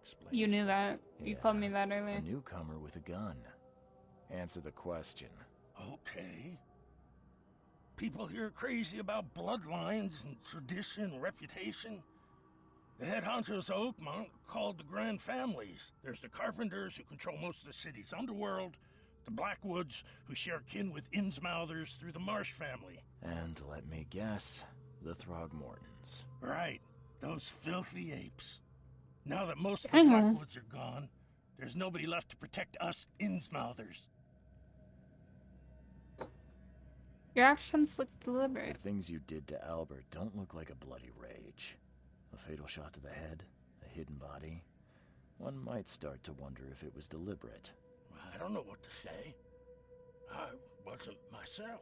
Explains You knew that. You Yeah, called me that earlier. A newcomer with a gun. Answer the question. Okay. People here are crazy about bloodlines and tradition and reputation. The head honchos of Oakmont are called the Grand Families. There's the Carpenters, who control most of the city's underworld, the Blackwoods, who share kin with Innsmouthers through the Marsh family. And let me guess, the Throgmortons. Right, those filthy apes. Now that most of the Damn. Blackwoods are gone, there's nobody left to protect us Innsmouthers. Your actions look The deliberate. things you did to Albert don't look like a bloody rage. A fatal shot to the head, a hidden body. One might start to wonder if it was deliberate. I don't know what to say. I wasn't myself.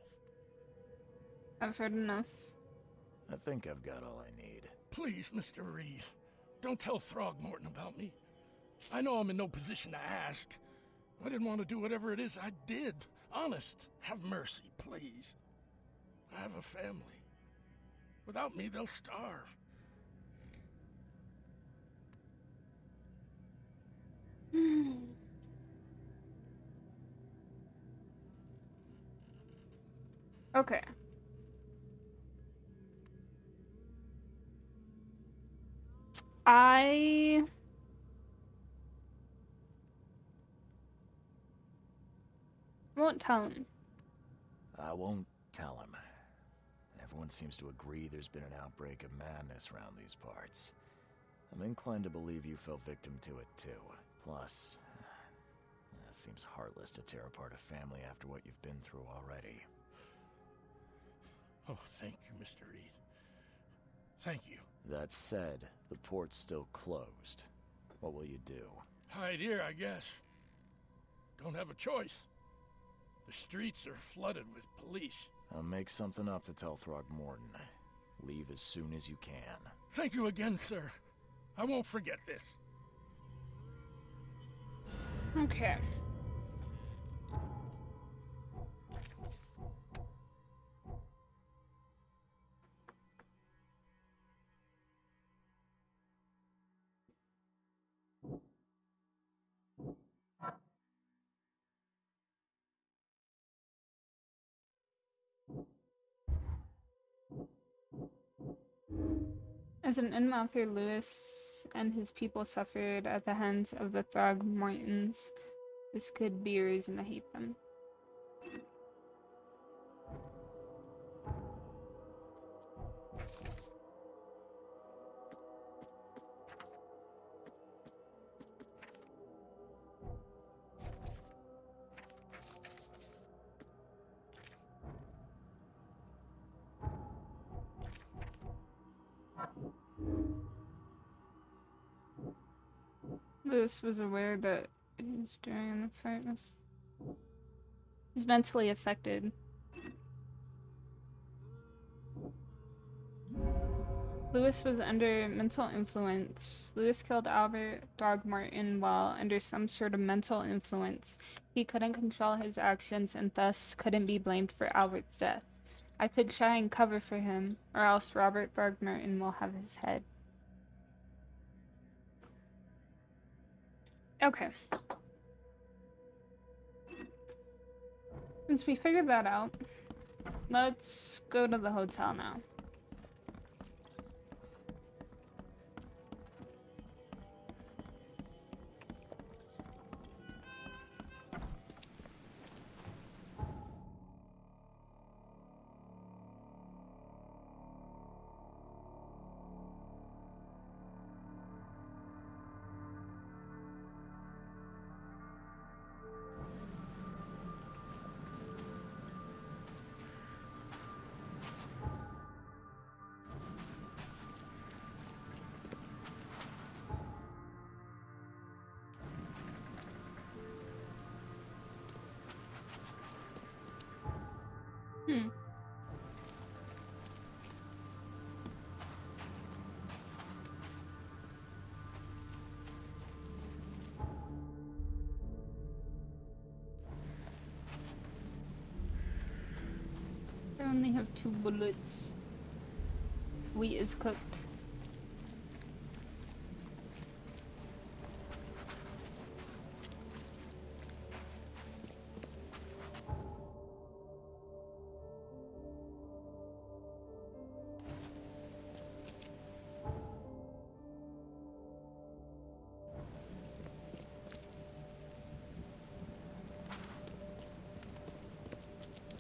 I've heard enough. I think I've got all I need. Please, Mr. Reed, don't tell Throgmorton about me. I know I'm in no position to ask. I didn't want to do whatever it is I did. Honest, have mercy, please. I have a family. Without me, they'll starve. Okay. I won't tell him. I won't tell him. Everyone seems to agree there's been an outbreak of madness around these parts. I'm inclined to believe you fell victim to it too. Plus, it seems heartless to tear apart a family after what you've been through already. Oh, thank you, Mr. Reed. Thank you. That said, the port's still closed. What will you do? Hide here, I guess. Don't have a choice. The streets are flooded with police. I'll make something up to tell Throgmorton. Leave as soon as you can. Thank you again, sir. I won't forget this. Okay. As an Inmouther, Lewis and his people suffered at the hands of the Throgmortons. This could be a reason to hate them. Lewis was aware that he was during the fight with He's mentally affected. Lewis was under mental influence. Lewis killed Albert Throgmorton while under some sort of mental influence. He couldn't control his actions and thus couldn't be blamed for Albert's death. I could try and cover for him, or else Robert Throgmorton will have his head. Okay. Since we figured that out, let's go to the hotel now. I only have 2 bullets. Wheat is cooked.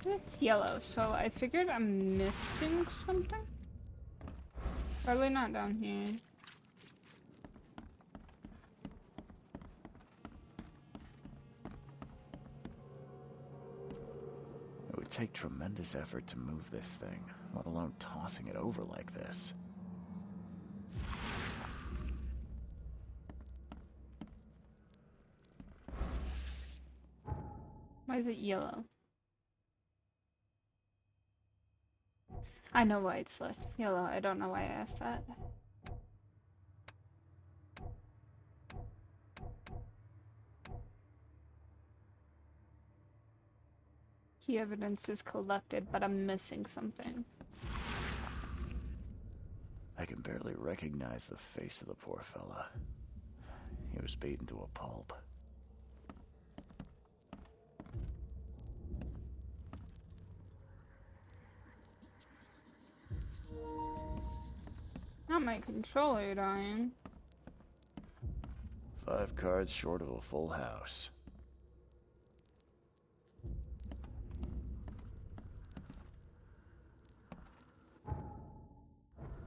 It's yellow, so I figured I'm missing something. Probably not down here. It would take tremendous effort to move this thing, let alone tossing it over like this. Why is it yellow? I know why it's yellow. I don't know why I asked that. Key evidence is collected, but I'm missing something. I can barely recognize the face of the poor fella. He was beaten to a pulp. Not my controller dying. 5 cards short of a full house.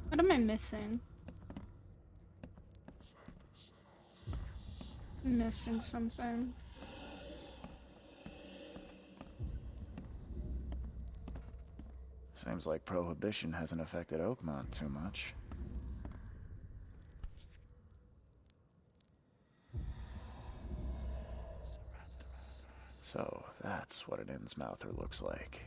What am I missing? I'm missing something. Seems like Prohibition hasn't affected Oakmont too much. So, that's what an Innsmouther looks like.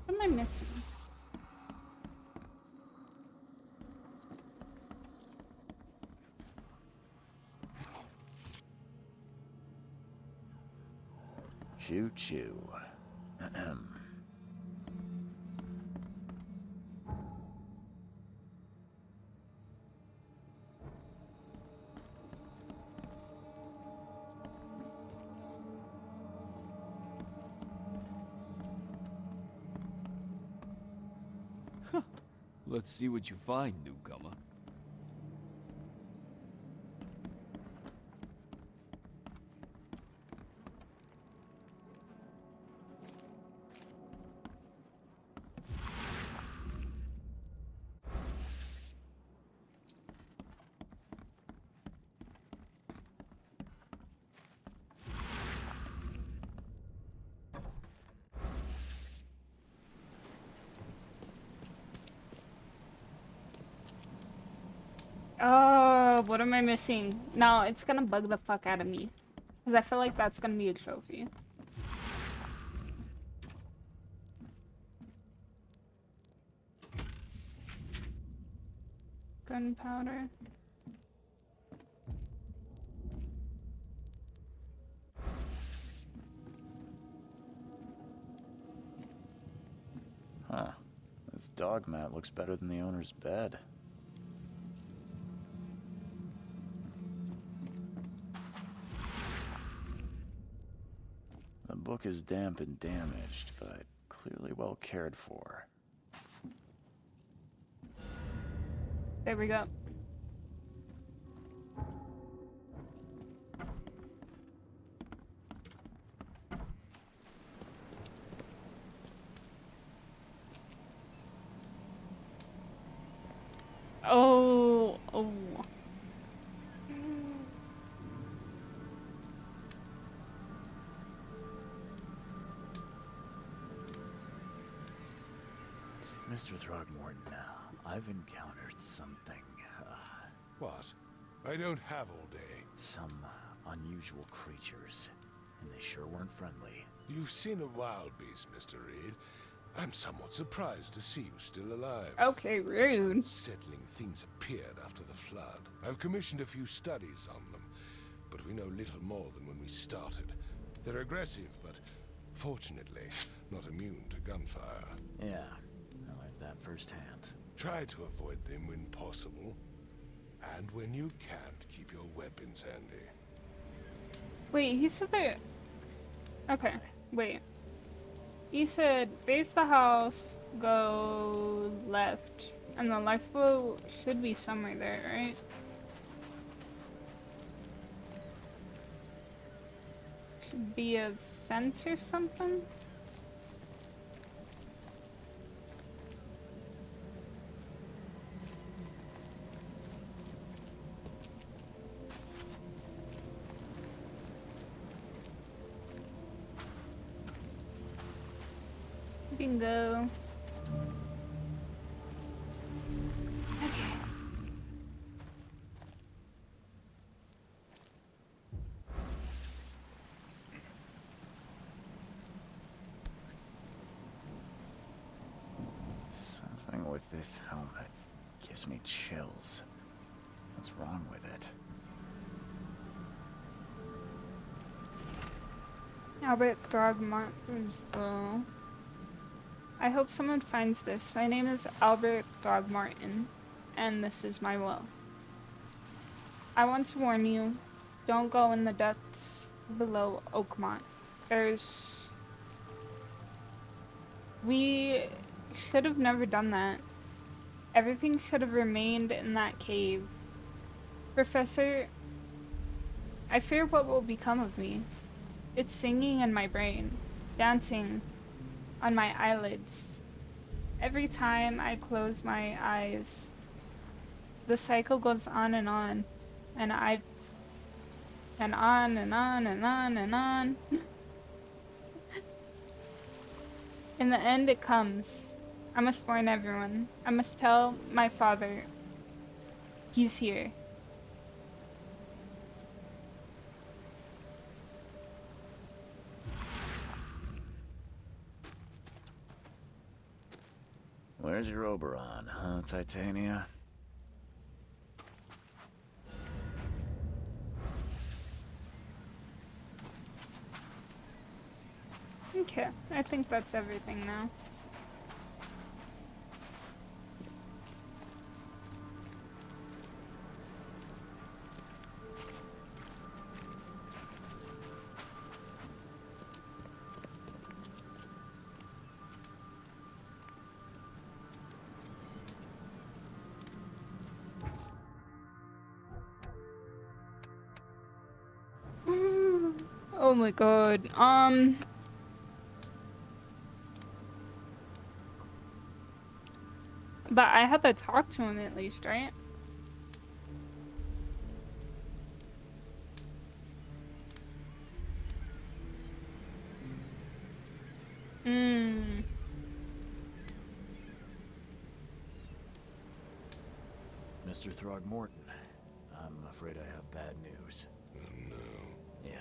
What am I missing? Choo choo. Ahem. Let's see what you find, newcomer. Oh, what am I missing? No, it's gonna bug the fuck out of me. Because I feel like that's gonna be a trophy. Gunpowder. Huh. This dog mat looks better than the owner's bed. The book is damp and damaged, but clearly well cared for. There we go. Oh, oh. Mr. Throgmorton, I've encountered something. What? I don't have all day. Some unusual creatures, and they sure weren't friendly. You've seen a wild beast, Mr. Reed. I'm somewhat surprised to see you still alive. Okay, rude. Unsettling things appeared after the flood. I've commissioned a few studies on them, but we know little more than when we started. They're aggressive, but fortunately not immune to gunfire. Yeah, I learned that firsthand. Try to avoid them when possible. And when you can't, keep your weapons handy. Wait, he said that... Okay, wait. He said, face the house, go left. And the lifeboat should be somewhere there, right? Should be a fence or something? Bingo. Okay. Something with this helmet gives me chills. What's wrong with it? Albert Throgmorton. I hope someone finds this. My name is Albert Throgmorton, and this is my will. I want to warn you, don't go in the depths below Oakmont. We should have never done that. Everything should have remained in that cave. Professor, I fear what will become of me. It's singing in my brain, dancing on my eyelids. Every time I close my eyes, the cycle goes on, and on and on and on and on and on. In the end, it comes. I must warn everyone. I must tell my father. He's here. Where's your Oberon, huh, Titania? Okay, I think that's everything now. Oh my god. But I had to talk to him at least, right? Mr. Throgmorton, afraid I have bad news. Oh no. Yeah,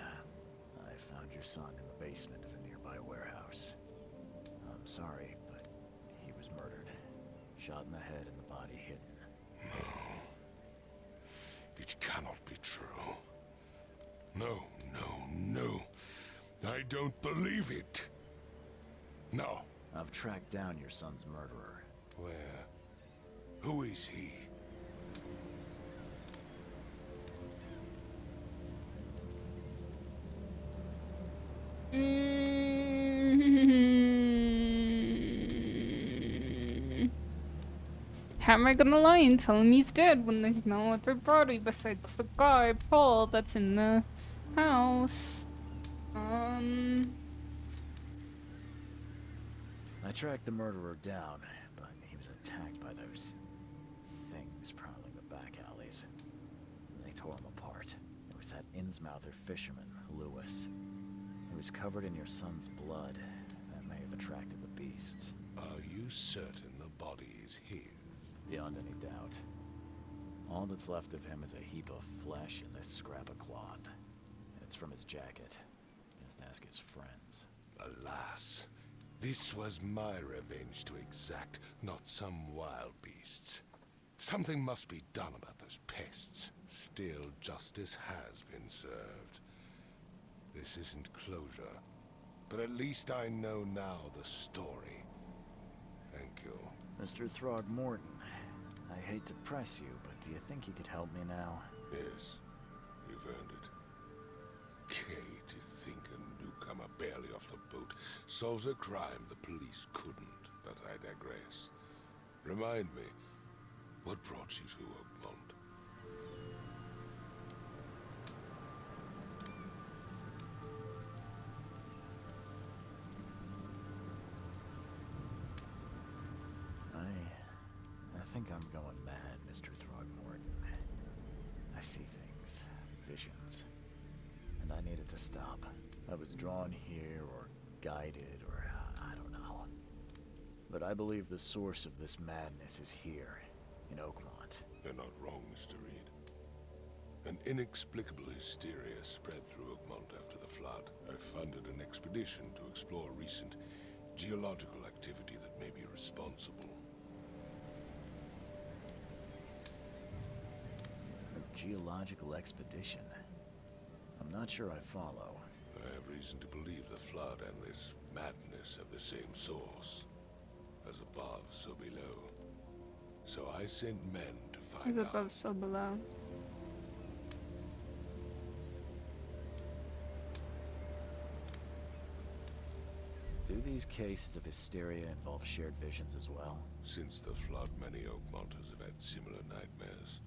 I found your son in the basement of a nearby warehouse. I'm sorry, but he was murdered. Shot in the head and the body hidden. No. It cannot be true. No, no, no. I don't believe it. No. I've tracked down your son's murderer. Where? Who is he? How am I gonna lie and tell him he's dead when there's no other body besides the guy, Paul, that's in the house? I tracked the murderer down, but he was attacked by those things prowling the back alleys. They tore him apart. It was that Innsmouther fisherman, Lewis. He was covered in your son's blood. That may have attracted the beasts. Are you certain the body is his? Beyond any doubt. All that's left of him is a heap of flesh and this scrap of cloth. It's from his jacket. Just ask his friends. Alas, this was my revenge to exact, not some wild beast's. Something must be done about those pests. Still, justice has been served. This isn't closure, but at least I know now the story. Thank you. Mr. Throgmorton, I hate to press you, but do you think you could help me now? Yes, you've earned it. Gay to think a newcomer barely off the boat solves a crime the police couldn't, but I digress. Remind me, what brought you to Oakmont? I think I'm going mad, Mr. Throgmorton. I see things, visions, and I needed to stop. I was drawn here, or guided, or I don't know. But I believe the source of this madness is here, in Oakmont. You're not wrong, Mr. Reed. An inexplicable hysteria spread through Oakmont after the flood. I funded an expedition to explore recent geological activity that may be responsible. A geological expedition? I'm not sure I follow. I have reason to believe the flood and this madness have the same source. As above, so below. So I sent men to find As out. above, so below. Do these cases of hysteria involve shared visions as well? Since the flood, many Oakmonters have had similar nightmares.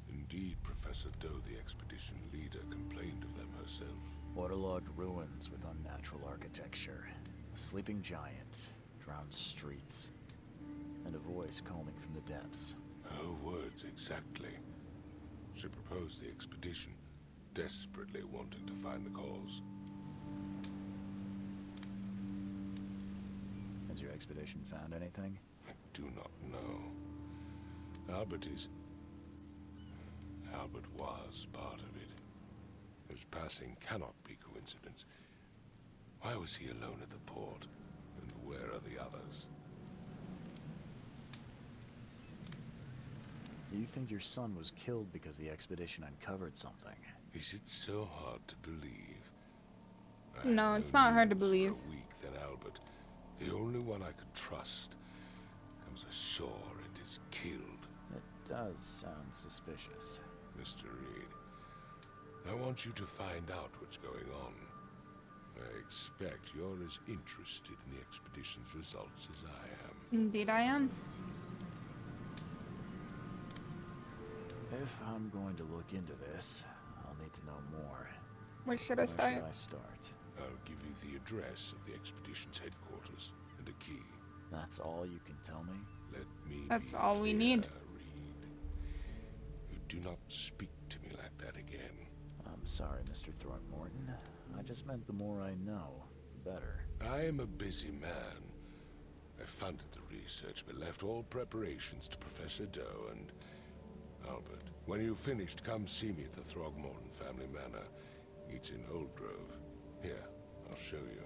Indeed, Professor Doe, the expedition leader, complained of them herself. Waterlogged ruins with unnatural architecture, a sleeping giant, drowned streets, and a voice calling from the depths. Her words exactly. She proposed the expedition, desperately wanting to find the cause. Has your expedition found anything? I do not know. Albert was part of it. His passing cannot be coincidence. Why was he alone at the port? And where are the others? You think your son was killed because the expedition uncovered something? Is it so hard to believe? I No, had it's not hard to news for believe. a week, then Albert, the only one I could trust, comes ashore and is killed. It does sound suspicious. Mr. Reed, I want you to find out what's going on. I expect you're as interested in the expedition's results as I am. Indeed I am. If I'm going to look into this, I'll need to know more. Where should I Where start? should I start? I'll give you the address of the expedition's headquarters and a key. That's all you can tell me? Let me That's be all we clear, need. Reed. You do not speak to me like that again. I'm sorry, Mr. Throckmorton. I just meant the more I know, the better. I am a busy man. I funded the research, but left all preparations to Professor Doe and Albert. When you've finished, come see me at the Throgmorton family manor. It's in Old Grove. Here, I'll show you.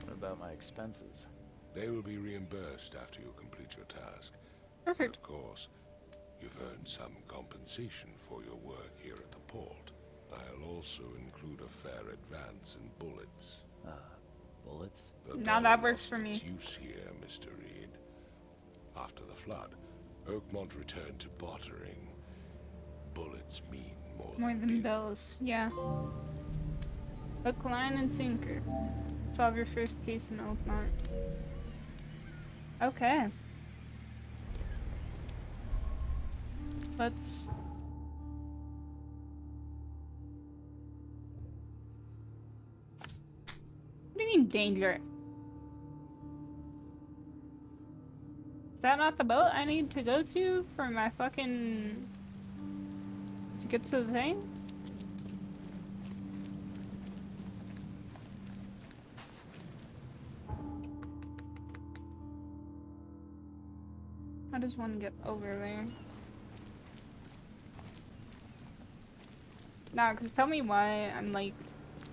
What about my expenses? They will be reimbursed after you complete your task. Perfect. Of course, you've earned some compensation for your work here at the port. I'll also include a fair advance in bullets. Bullets? The Now dollar that works lost for me. its use here, Mr. Reed. After the flood, Oakmont returned to bartering. Bullets mean more More than than bills, yeah. Hook, line, and sinker. Solve your first case in Oakmont. Okay. Let's... What do you mean, danger? Is that not the boat I need to go to for my fucking... to get to the thing? How does one get over there? Nah, cause tell me why I'm like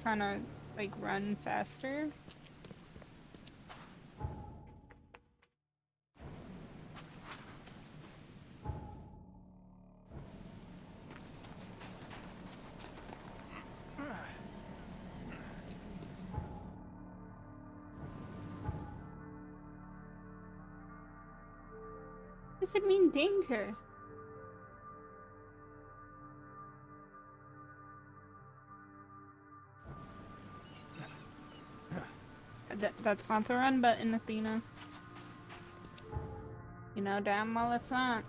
trying to like run faster. Does it mean danger? That's not the run button, Athena. You know damn well it's not.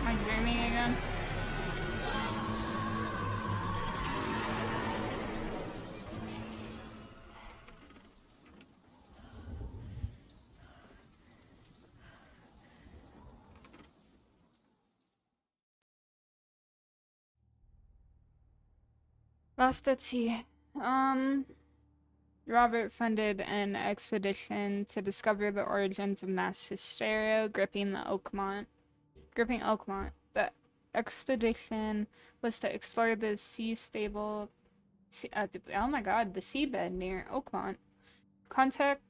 Am I dreaming again? Lost at sea. Robert funded an expedition to discover the origins of mass hysteria gripping Oakmont. The expedition was to explore the oh my god, the seabed near Oakmont. Contact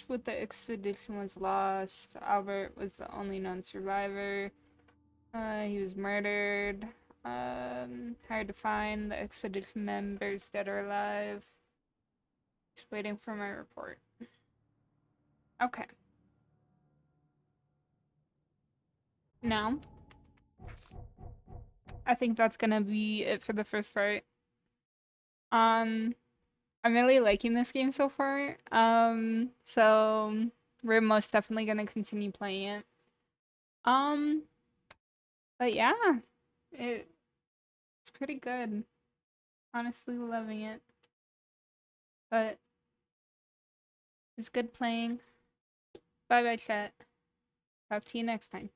with the expedition was lost. Albert was the only known survivor. He was murdered. Hard to find the expedition members, dead or alive. Just waiting for my report. Okay. Now, I think that's gonna be it for the first part. I'm really liking this game so far. So we're most definitely gonna continue playing it. But yeah, it's pretty good. Honestly, loving it. But it's good playing. Bye bye, chat. Talk to you next time.